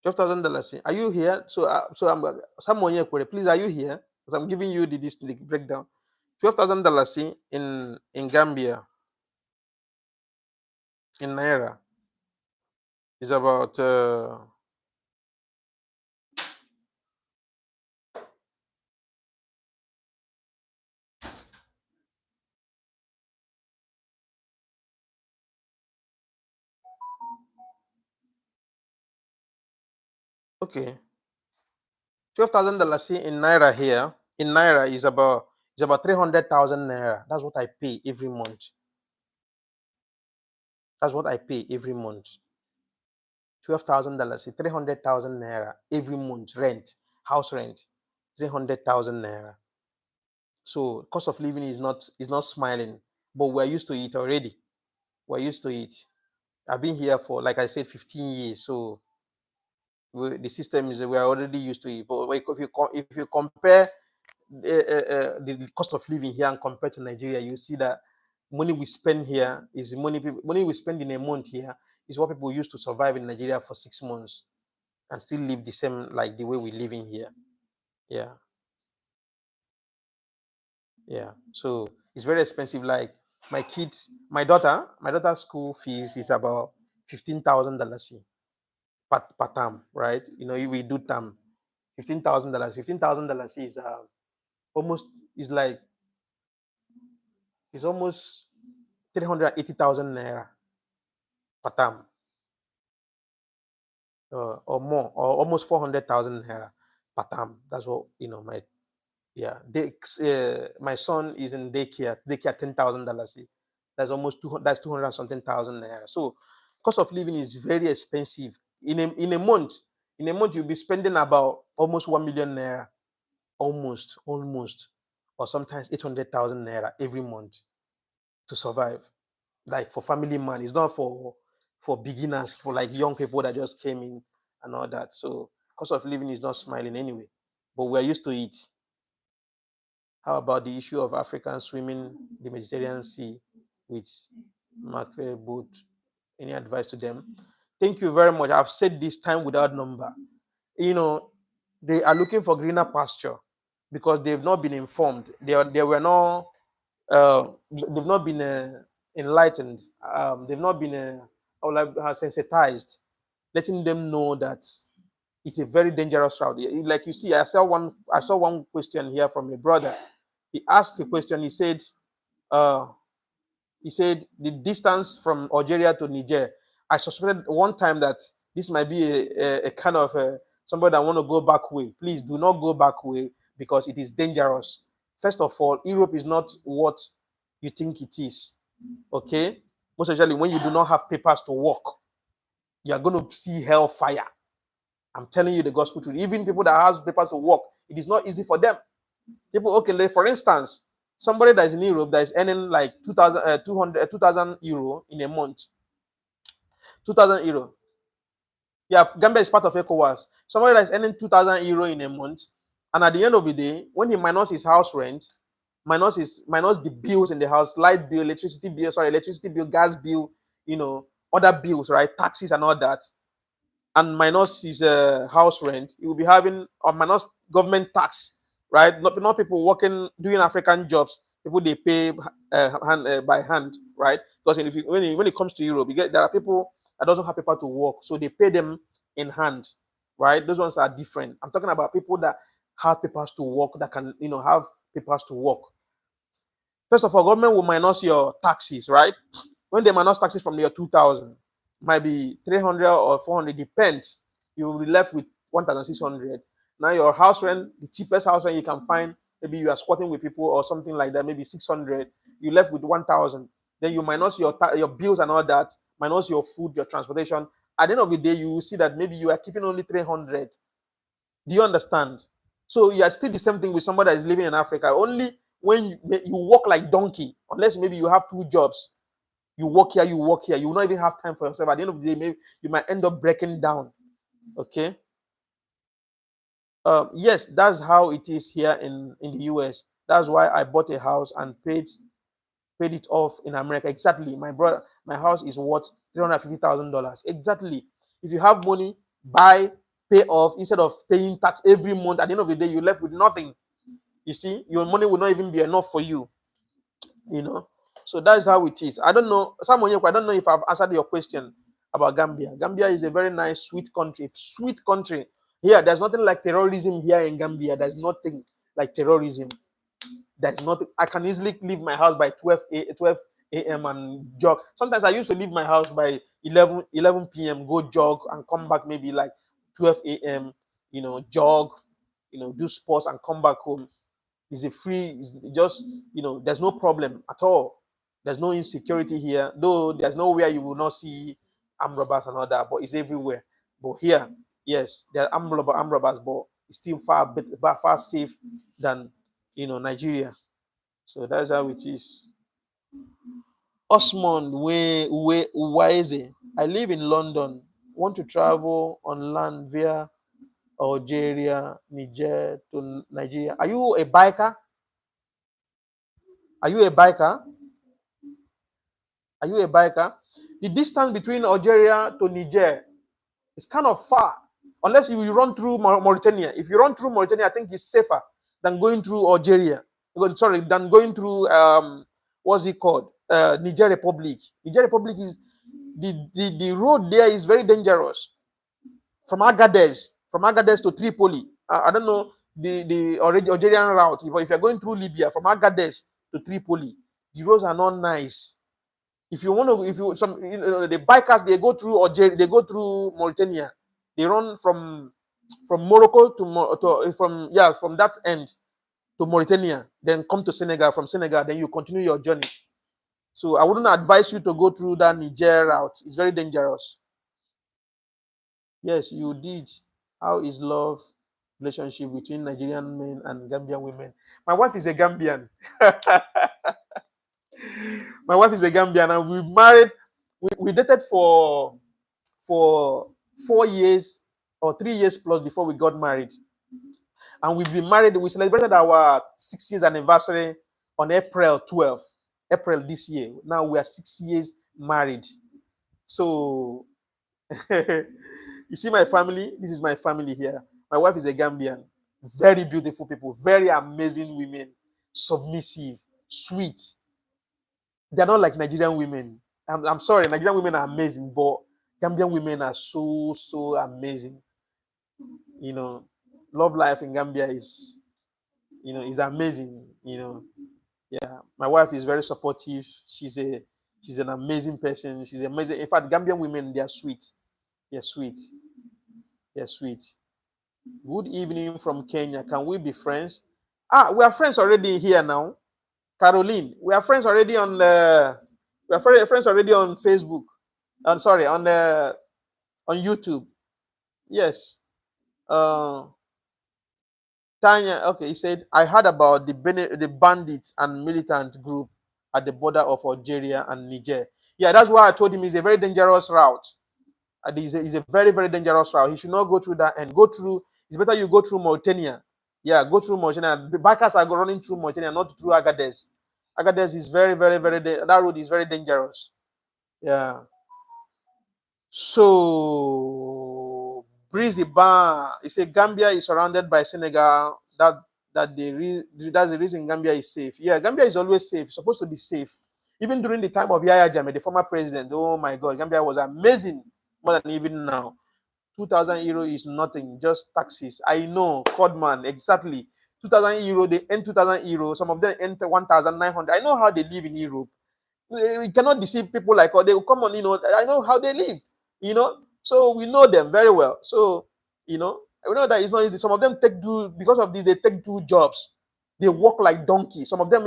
$12,000. Are you here? So I'm someone here. Please, are you here? Because I'm giving you the breakdown. $12,000 in Gambia in Naira is about okay. $12,000 in Naira here in Naira is about 300,000 Naira. That's what I pay every month. That's what I pay every month. $12,000, 300,000 naira every month rent, house rent, 300,000 naira. So cost of living is not smiling, but we're used to it already. We're used to it. I've been here for, like I said, 15 years. So the system is, we are already used to it. But if you compare the cost of living here and compared to Nigeria, you see that money we spend here is money we spend in a month here is what people used to survive in Nigeria for 6 months and still live the same like the way we live in here. Yeah, yeah. So it's very expensive. Like my daughter's school fees is about $15,000 per term, right? We do term. $15,000. $15,000 is almost is like is almost 380,000 naira per term, or more, or almost 400,000 naira per term. That's what my my son is in daycare $10,000. That's almost 200, that's 200 something thousand naira. So cost of living is very expensive. In a month you'll be spending about almost 1 million naira, almost, or sometimes 800,000 naira every month to survive. Like for family man, it's not for beginners, for like young people that just came in and all that. So cost of living is not smiling anyway, but we're used to it. How about the issue of Africans swimming the Mediterranean Sea with mackerel boat? Any advice to them? Thank you very much. I've said this time without number. They are looking for greener pasture because they've not been informed. They were not. They've not been enlightened. They've not been sensitized, letting them know that it's a very dangerous route. Like you see, I saw one question here from a brother. He asked a question. Uh, he said the distance from Algeria to Niger. I suspected one time that this might be a kind of somebody that want to go back way. Please do not go back way because it is dangerous. First of all, Europe is not what you think it is. Okay, most especially when you do not have papers to work, you are going to see hellfire. I'm telling you the gospel truth. Even people that have papers to work, it is not easy for them. People, okay, like for instance, somebody that is in Europe that is earning like 2,000 euro in a month. 2,000 euro. Yeah, Gambia is part of ECOWAS. Somebody that is earning 2,000 euro in a month, and at the end of the day, when he minus his house rent, minus the bills in the house, light bill, electricity bill, gas bill, other bills, right, taxes and all that, and minus his house rent, he will be having, or minus government tax, right? Not people working doing African jobs. People they pay by hand, right? Because when it comes to Europe, there are people that doesn't have paper to work, so they pay them in hand, right? Those ones are different. I'm talking about people that have papers to work, that can have papers to work. First of all, government will minus your taxes, right? When they minus taxes from your 2,000, might be 300 or 400, depends. You will be left with 1,600. Now your house rent, the cheapest house rent you can find, maybe you are squatting with people or something like that, maybe 600. You left with 1,000. Then you minus your bills and all that, minus your food, your transportation. At the end of the day, you will see that maybe you are keeping only 300. Do you understand? So you are still the same thing with somebody that is living in Africa. Only when you work like donkey, unless maybe you have 2 jobs. You work here, you will not even have time for yourself. At the end of the day, maybe you might end up breaking down. Okay. Yes, that's how it is here in the US. That's why I bought a house and paid it off in America. Exactly. My house is worth $350,000. Exactly. If you have money, buy, pay off instead of paying tax every month. At the end of the day, you're left with nothing. You see, your money will not even be enough for you. So that's how it is. I don't know, Samuel, I don't know if I've answered your question about Gambia. Gambia is a very nice, sweet country. Sweet country. Here, there's nothing like terrorism here in Gambia. There's nothing like terrorism. There's nothing. I can easily leave my house by 12 a.m. and jog. Sometimes I used to leave my house by 11 p.m., go jog and come back maybe like 12 a.m., jog, do sports and come back home. It's just, there's no problem at all. There's no insecurity here, though there's nowhere you will not see armed robbers and all that, but it's everywhere. But here, yes, there are armed robbers, but it's still far safe than Nigeria. So that's how it is. Osmond Waize. I live in London. Want to travel on land via Algeria, Niger to Nigeria. Are you a biker? Are you a biker? Are you a biker? The distance between Algeria to Niger is kind of far, unless you run through Mauritania. If you run through Mauritania, I think it's safer than going through Algeria. Than going through what's it called? Niger Republic. Niger Republic is the road there is very dangerous. From Agadez to Tripoli. I don't know the Algerian route, but if you're going through Libya from Agadez to Tripoli, the roads are not nice. If you want to, the bikers, they go through Algeria, they go through Mauritania, they run from Morocco from that end to Mauritania, then come to Senegal. From Senegal, then you continue your journey. So I wouldn't advise you to go through that Niger route. It's very dangerous. Yes, you did. How is love relationship between Nigerian men and Gambian women? My wife is a Gambian. My wife is a Gambian, and we married. We dated for 4 years or 3 years plus before we got married. And we've been married. We celebrated our 6 years anniversary on April 12th, April this year. Now we are 6 years married. So you see my family? This is my family here. My wife is a Gambian. Very beautiful people, very amazing women, submissive, sweet. They're not like Nigerian women. I'm sorry, Nigerian women are amazing, but Gambian women are so amazing. Love life in Gambia is amazing. Yeah. My wife is very supportive. She's an amazing person. She's amazing. In fact, Gambian women, they are sweet. They're sweet. They're sweet. Good evening from Kenya. Can we be friends? We are friends already here now. Caroline, we are friends already on friends already on Facebook. I'm sorry, on YouTube. Yes. Tanya, okay, he said, I heard about the bandits and militant group at the border of Algeria and Niger. Yeah, that's why I told him it's a very dangerous route. It's a very, very dangerous route. He should not go through that and it's better you go through Mauritania. Yeah, go through Mauritania. The bikers are running through Mauritania, not through Agadez. Agadez is very, very, very, that road is very dangerous. Yeah. So, Breezy Bar, he said Gambia is surrounded by Senegal. That's the reason Gambia is safe. Yeah, Gambia is always safe. It's supposed to be safe. Even during the time of Yahya Jammeh, the former president, oh my God, Gambia was amazing more than even now. 2,000 euro is nothing, just taxes. I know, Codman, exactly. 2,000 euro, they earn 2,000 euro. Some of them earn 1,900. I know how they live in Europe. We cannot deceive people like, they will come on, I know how they live, So we know them very well. So, we know that it's not easy. Some of them because of this, they take 2 jobs. They work like donkeys. Some of them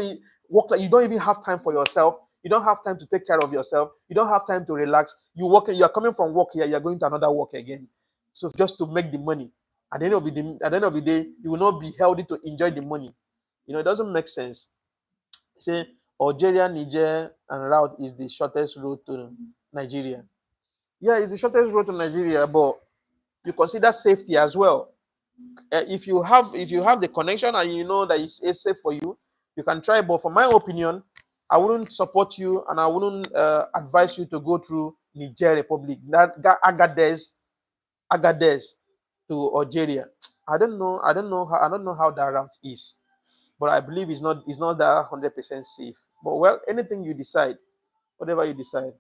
work like you don't even have time for yourself. You don't have time to take care of yourself. You don't have time to relax. You are coming from work here. You're going to another work again. So just to make the money. At the end of the day, you will not be healthy to enjoy the money. It doesn't make sense. Say Algeria, Niger, and route is the shortest route to Nigeria. Yeah, it's the shortest route to Nigeria, but you consider safety as well. If you have the connection and you know that it's safe for you, you can try. But for my opinion, I wouldn't support you and I wouldn't advise you to go through Niger Republic, Agadez to Algeria. I don't know how that route is, but I believe it's not that 100% safe. But well, anything you decide, whatever you decide.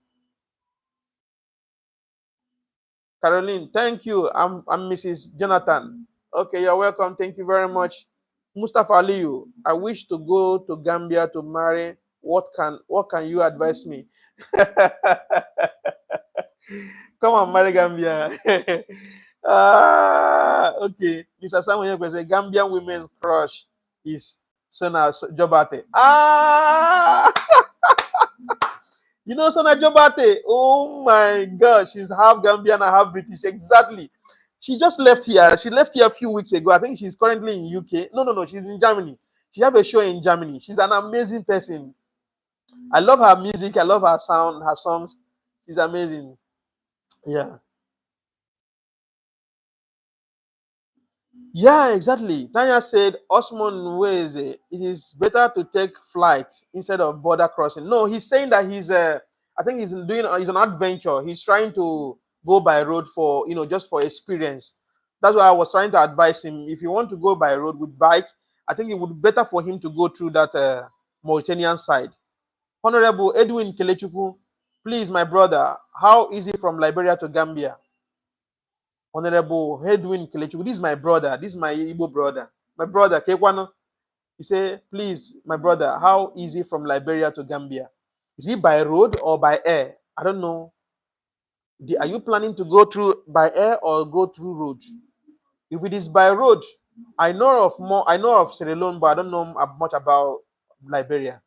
Caroline, thank you. I'm Mrs. Jonathan. Okay, you're welcome. Thank you very much. Mustafa Aliyu, I wish to go to Gambia to marry. What can you advise me? Come on, marry Gambia. Okay. Mr. Samuel says Gambian women's crush is Sona Jobate. You know, Sana Jobate. Oh my God, she's half Gambian and half British. Exactly. She just left here. She left here a few weeks ago. I think she's currently in UK. No, no, no. She's in Germany. She have a show in Germany. She's an amazing person. I love her music. I love her sound, her songs. She's amazing. Yeah. Yeah, exactly. Tanya said, Osman, where is it? It is better to take flight instead of border crossing. No, he's saying that I think he's an adventure. He's trying to go by road for, just for experience. That's why I was trying to advise him. If you want to go by road with bike, I think it would be better for him to go through that Mauritanian side. Honorable Edwin Kelechuku, please, my brother, how is it from Liberia to Gambia? Honorable Edwin Kelechuku, this is my brother. This is my Igbo brother. My brother, Kekwano. He said, please, my brother, how is it from Liberia to Gambia? Is it by road or by air? I don't know. Are you planning to go through by air or go through road? If it is by road, I know of Sierra Leone, but I don't know much about Liberia.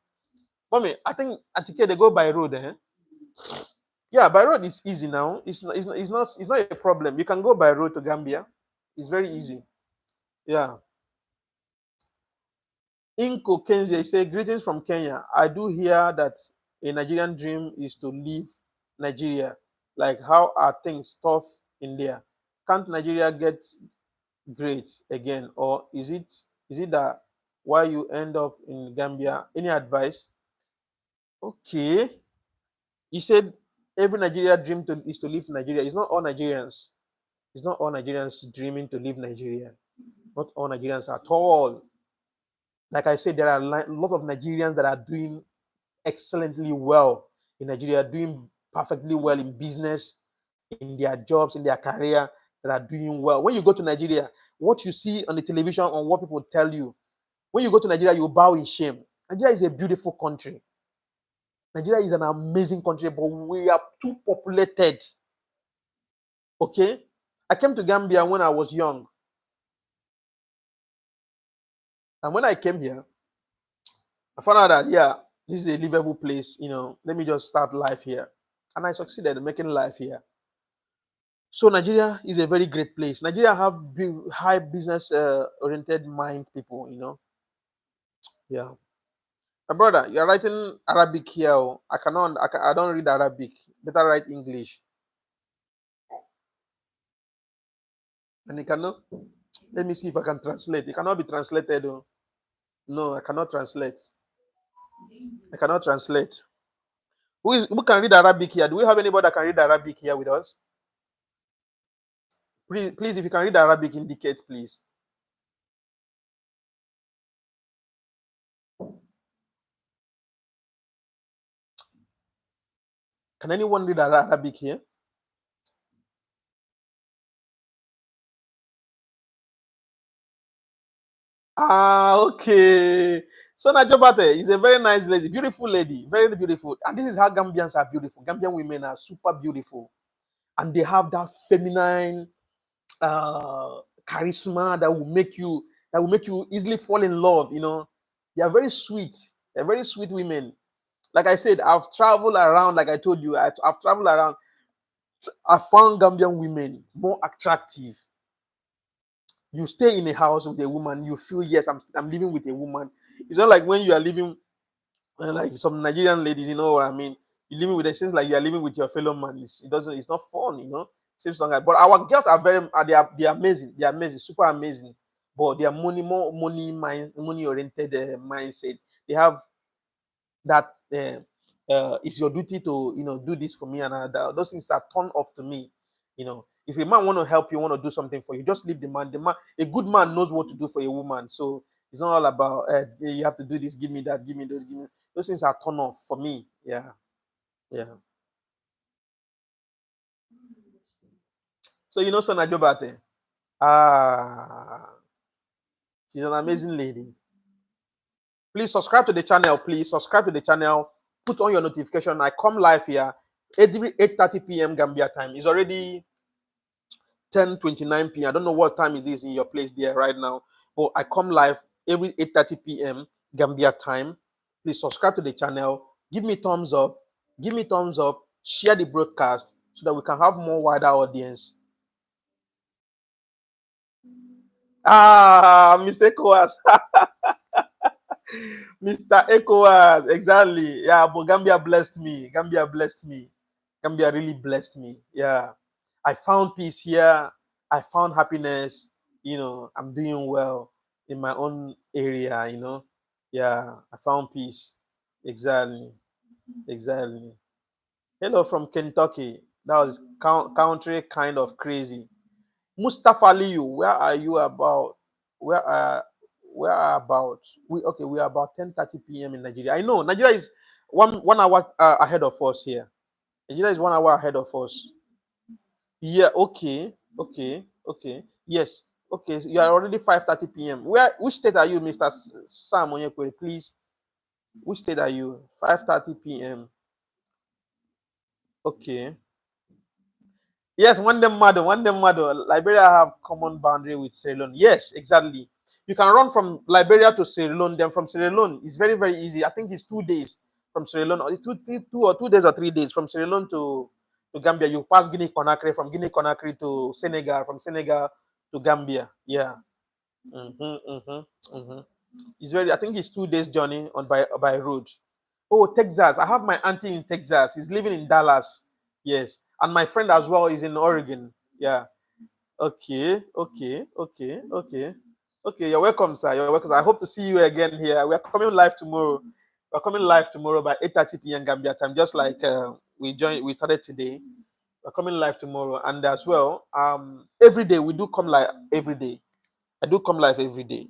Mommy, I think Atike they go by road, eh? Yeah, by road is easy now. It's not a problem. You can go by road to Gambia. It's very easy. Yeah. Inko Kenzia, he said, greetings from Kenya. I do hear that a Nigerian dream is to leave Nigeria. Like, how are things tough in there? Can't Nigeria get great again? Or is it that why you end up in Gambia? Any advice? Okay. You said every Nigeria dream is to leave Nigeria. It's not all Nigerians. It's not all Nigerians dreaming to leave Nigeria. Not all Nigerians at all. Like I said, there are a lot of Nigerians that are doing excellently well in Nigeria, doing perfectly well in business, in their jobs, in their career, that are doing well. When you go to Nigeria, what you see on the television, on what people tell you, when you go to Nigeria, you bow in shame. Nigeria is a beautiful country. Nigeria is an amazing country, but we are too populated. Okay? I came to Gambia when I was young. And when I came here, I found out that, yeah, this is a livable place. Let me just start life here. And I succeeded in making life here. So Nigeria is a very great place. Nigeria have high business oriented mind people. Yeah. My brother, you're writing Arabic here. I don't read Arabic. Better write English. And it cannot. Let me see if I can translate. It cannot be translated. Oh. No, I cannot translate. I cannot translate. Who can read Arabic here? Do we have anybody that can read Arabic here with us? Please, if you can read Arabic, indicate, please. Can anyone read Arabic here? Ah, okay. So Najobate is a very nice lady, beautiful lady, very beautiful. And this is how Gambians are beautiful. Gambian women are super beautiful. And they have that feminine charisma that will make you easily fall in love. They are very sweet. They're very sweet women. Like I said, I've traveled around, like I told you, I've traveled around. I found Gambian women more attractive. You stay in a house with a woman, you feel, yes, I'm living with a woman. It's not like when you are living like some Nigerian ladies, you know what I mean? You're living with a sense like you are living with your fellow man. It's not fun. Seems like that. But our girls are they are amazing. They are amazing, super amazing. But they are more money oriented mindset. They have that it's your duty to do this for me, and those things are turned off to me. If a man want to help you, want to do something for you, just leave the man. A good man knows what to do for a woman. So it's not all about you have to do this, give me that, give me those, give me those things are turned off for me. Yeah. So Sona Jobate, she's an amazing lady. Please subscribe to the channel. Please subscribe to the channel. Put on your notification. I come live here every 8:30 p.m. Gambia time. It's already 10:29 p.m. I don't know what time it is in your place there right now, but I come live every 8:30 p.m. Gambia time. Please subscribe to the channel. Give me thumbs up. Give me thumbs up, share the broadcast so that we can have more wider audience. Mr. Ecowas. Mr. Ecowas, exactly. Yeah, but Gambia blessed me. Gambia blessed me. Gambia really blessed me. Yeah. I found peace here. I found happiness. I'm doing well in my own area. Yeah, I found peace. Exactly. Exactly. Hello from Kentucky. That was country kind of crazy. Mustafa Liu, where are you about? Where are where are about? We are about 10:30 p.m. in Nigeria. I know Nigeria is one hour ahead of us here. Nigeria is 1 hour ahead of us. Yeah, okay. Yes. Okay, so you are already 5:30 p.m. Which state are you, Mr. Sam Onyekwe, please? Which state are you? 5:30 p.m. Okay. Yes, one them mother. Liberia have common boundary with Sierra Leone. Yes, exactly. You can run from Liberia to Sierra Leone. Then from Sierra Leone, it's very, very easy. I think it's 2 days from Sierra Leone. Or it's two days or 3 days from Sierra Leone to Gambia. You pass Guinea Conakry, from Guinea Conakry to Senegal, from Senegal to Gambia. Yeah. It's very. I think it's 2 days journey on by road. Oh, Texas. I have my auntie in Texas. He's living in Dallas. Yes. And my friend as well is in Oregon. Yeah. Okay. Okay, you're welcome, sir. You're welcome. I hope to see you again here. We're coming live tomorrow. We're coming live tomorrow by 8:30 p.m. Gambia time, just like we started today. We're coming live tomorrow. And as well, every day we do come live every day. I do come live every day,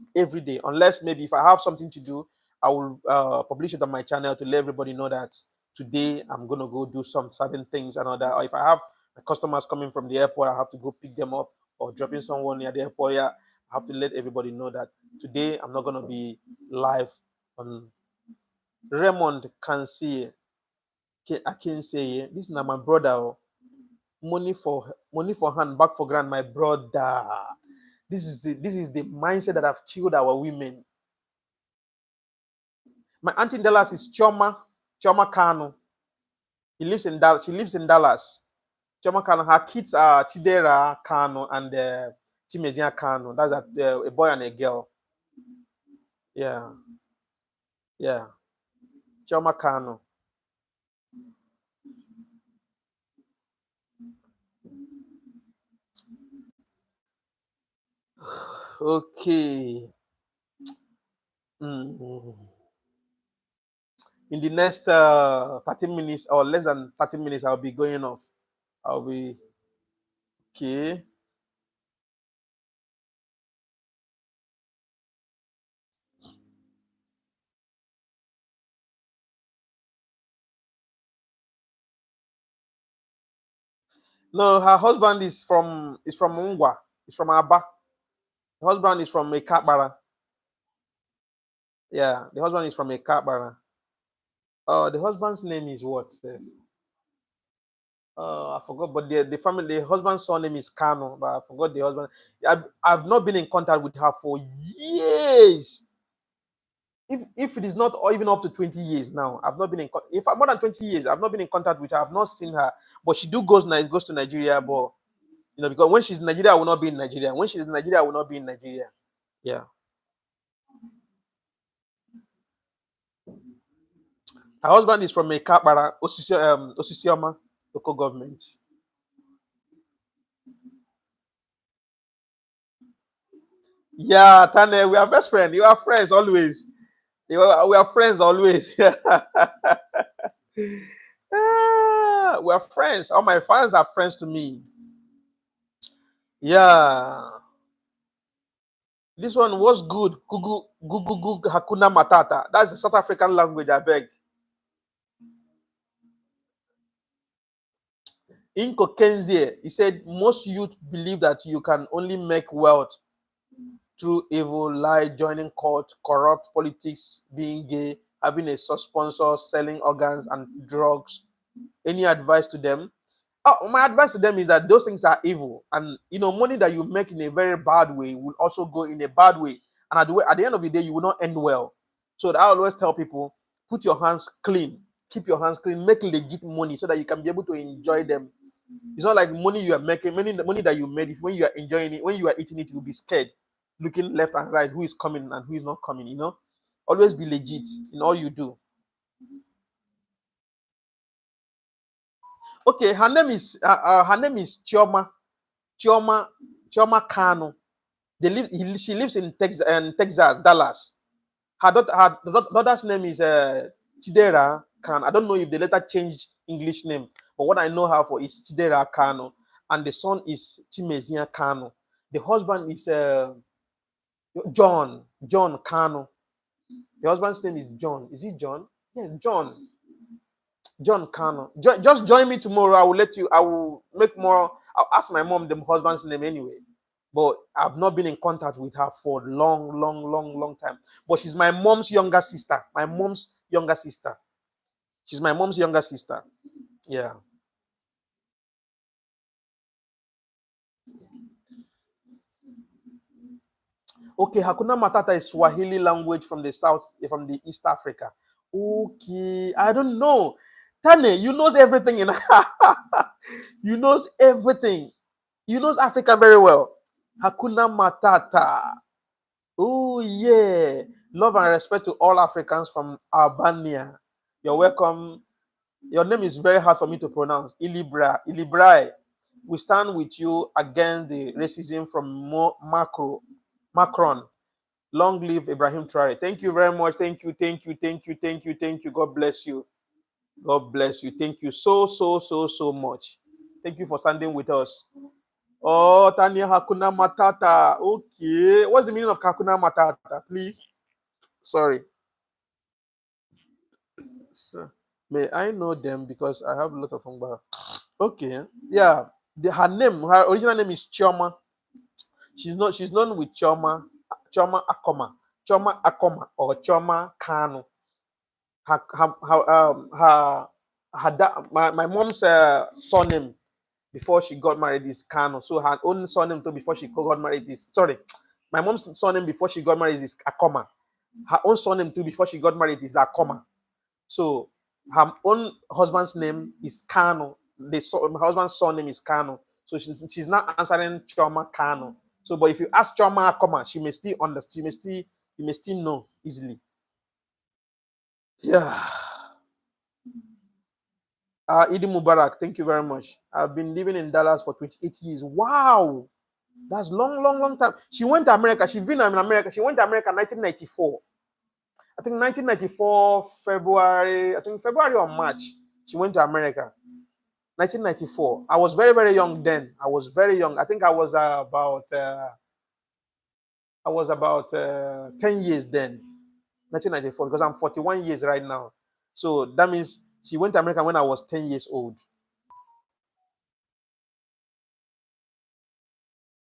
unless maybe if I have something to do, I will publish it on my channel to let everybody know that today I'm gonna go do some certain things and all that. Or if I have customers coming from the airport, I have to go pick them up or dropping someone near the airport. Yeah, I have to let everybody know that today I'm not gonna be live on. Raymond can see. I can say this is not my brother. Money for hand, back for grand, my brother. This is the mindset that have killed our women. My auntie in Dallas is Choma Kano. She lives in Dallas. Choma Kano. Her kids are Chidera Kano and Chimezia Kano. That's a boy and a girl. Yeah. Choma Kano. Okay. In the next 30 minutes or less than 30 minutes, I'll be going off. I'll be okay. No, her husband is from Ungwa. He's from Aba. The husband is from Ekabara. Yeah, the husband is from Ekabara. The husband's name is what, Steph? I forgot, but the family, the husband's surname is Kano, but I forgot the husband. I've not been in contact with her for years. If it is not or even up to 20 years now, I've not been in if I'm more than 20 years, I've not been in contact with her. I've not seen her, but she goes to Nigeria, but because when she's in Nigeria, I will not be in Nigeria. When she's in Nigeria, I will not be in Nigeria. Yeah. Her husband is from Ekabara, Osisioma local government. Yeah, Tane, we are best friends. You are friends always. We are friends always. We are friends. All my fans are friends to me. Yeah. This one was good. Gugu, gugu, gugu, hakuna matata. That's the South African language, I beg. Inko Kenzie, he said, most youth believe that you can only make wealth through evil, lie, joining court, corrupt politics, being gay, having a sponsor, selling organs and drugs. Any advice to them? My advice to them is that those things are evil, and money that you make in a very bad way will also go in a bad way, and at the end of the day, you will not end well. So I always tell people, put your hands clean. Keep your hands clean. Make legit money so that you can be able to enjoy them. It's not like money you are making, money that you made. If when you are enjoying it, when you are eating it, you'll be scared, looking left and right, who is coming and who is not coming. Always be legit in all you do. Okay, her name is Chioma Kano. She lives in Texas, Dallas. Her daughter's name is Chidera Khan. I don't know if they later changed English name, but what I know her for is Chidera Kano, and the son is Chimezia Kano. The husband is John Kano. The husband's name is John. Is it John? Yes, John Kano. Just join me tomorrow. I will make more. I'll ask my mom the husband's name anyway. But I've not been in contact with her for long time. But she's my mom's younger sister. She's my mom's younger sister. Yeah. Okay, Hakuna Matata is Swahili language from the East Africa. Okay, I don't know. Tane, you knows everything in you knows everything. You knows Africa very well. Hakuna Matata. Oh yeah. Love and respect to all Africans from Albania. You're welcome. Your name is very hard for me to pronounce. Ilibrai. We stand with you against the racism from Macron. Long live Ibrahim Traore. Thank you very much. Thank you. God bless you. God bless you. Thank you so much. Thank you for standing with us. Oh, Tanya Hakuna Matata. Okay. What's the meaning of Hakuna Matata, please? Sorry. So, may I know them because I have a lot of Hongba. Okay. Yeah. Her original name is Chioma. She's known with Chioma Akoma. Chioma Akoma or Chioma Kano. My mom's surname before she got married is Kano. So her own surname too before she got married is my mom's surname before she got married is Akoma. Her own surname too before she got married is Akoma. So her own husband's name is Kano. My husband's surname is Kano. So she's not answering Chioma Kano. So, but if you ask Chioma Akoma, she may still understand. You may still know easily. Yeah. Idi Mubarak, thank you very much. I've been living in Dallas for 28 years. Wow. That's long time. She went to America. She's been in America. She went to America in 1994. I think 1994, February or March. She went to America. 1994. I was very young then. I was very young. I think I was about 10 years then. 1994, because I'm 41 years right now. So that means she went to America when I was 10 years old.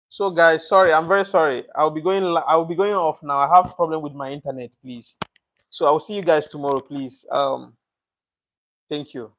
So guys, sorry, I'm very sorry. I'll be going off now. I have a problem with my internet, please. So I'll see you guys tomorrow, please. Thank you.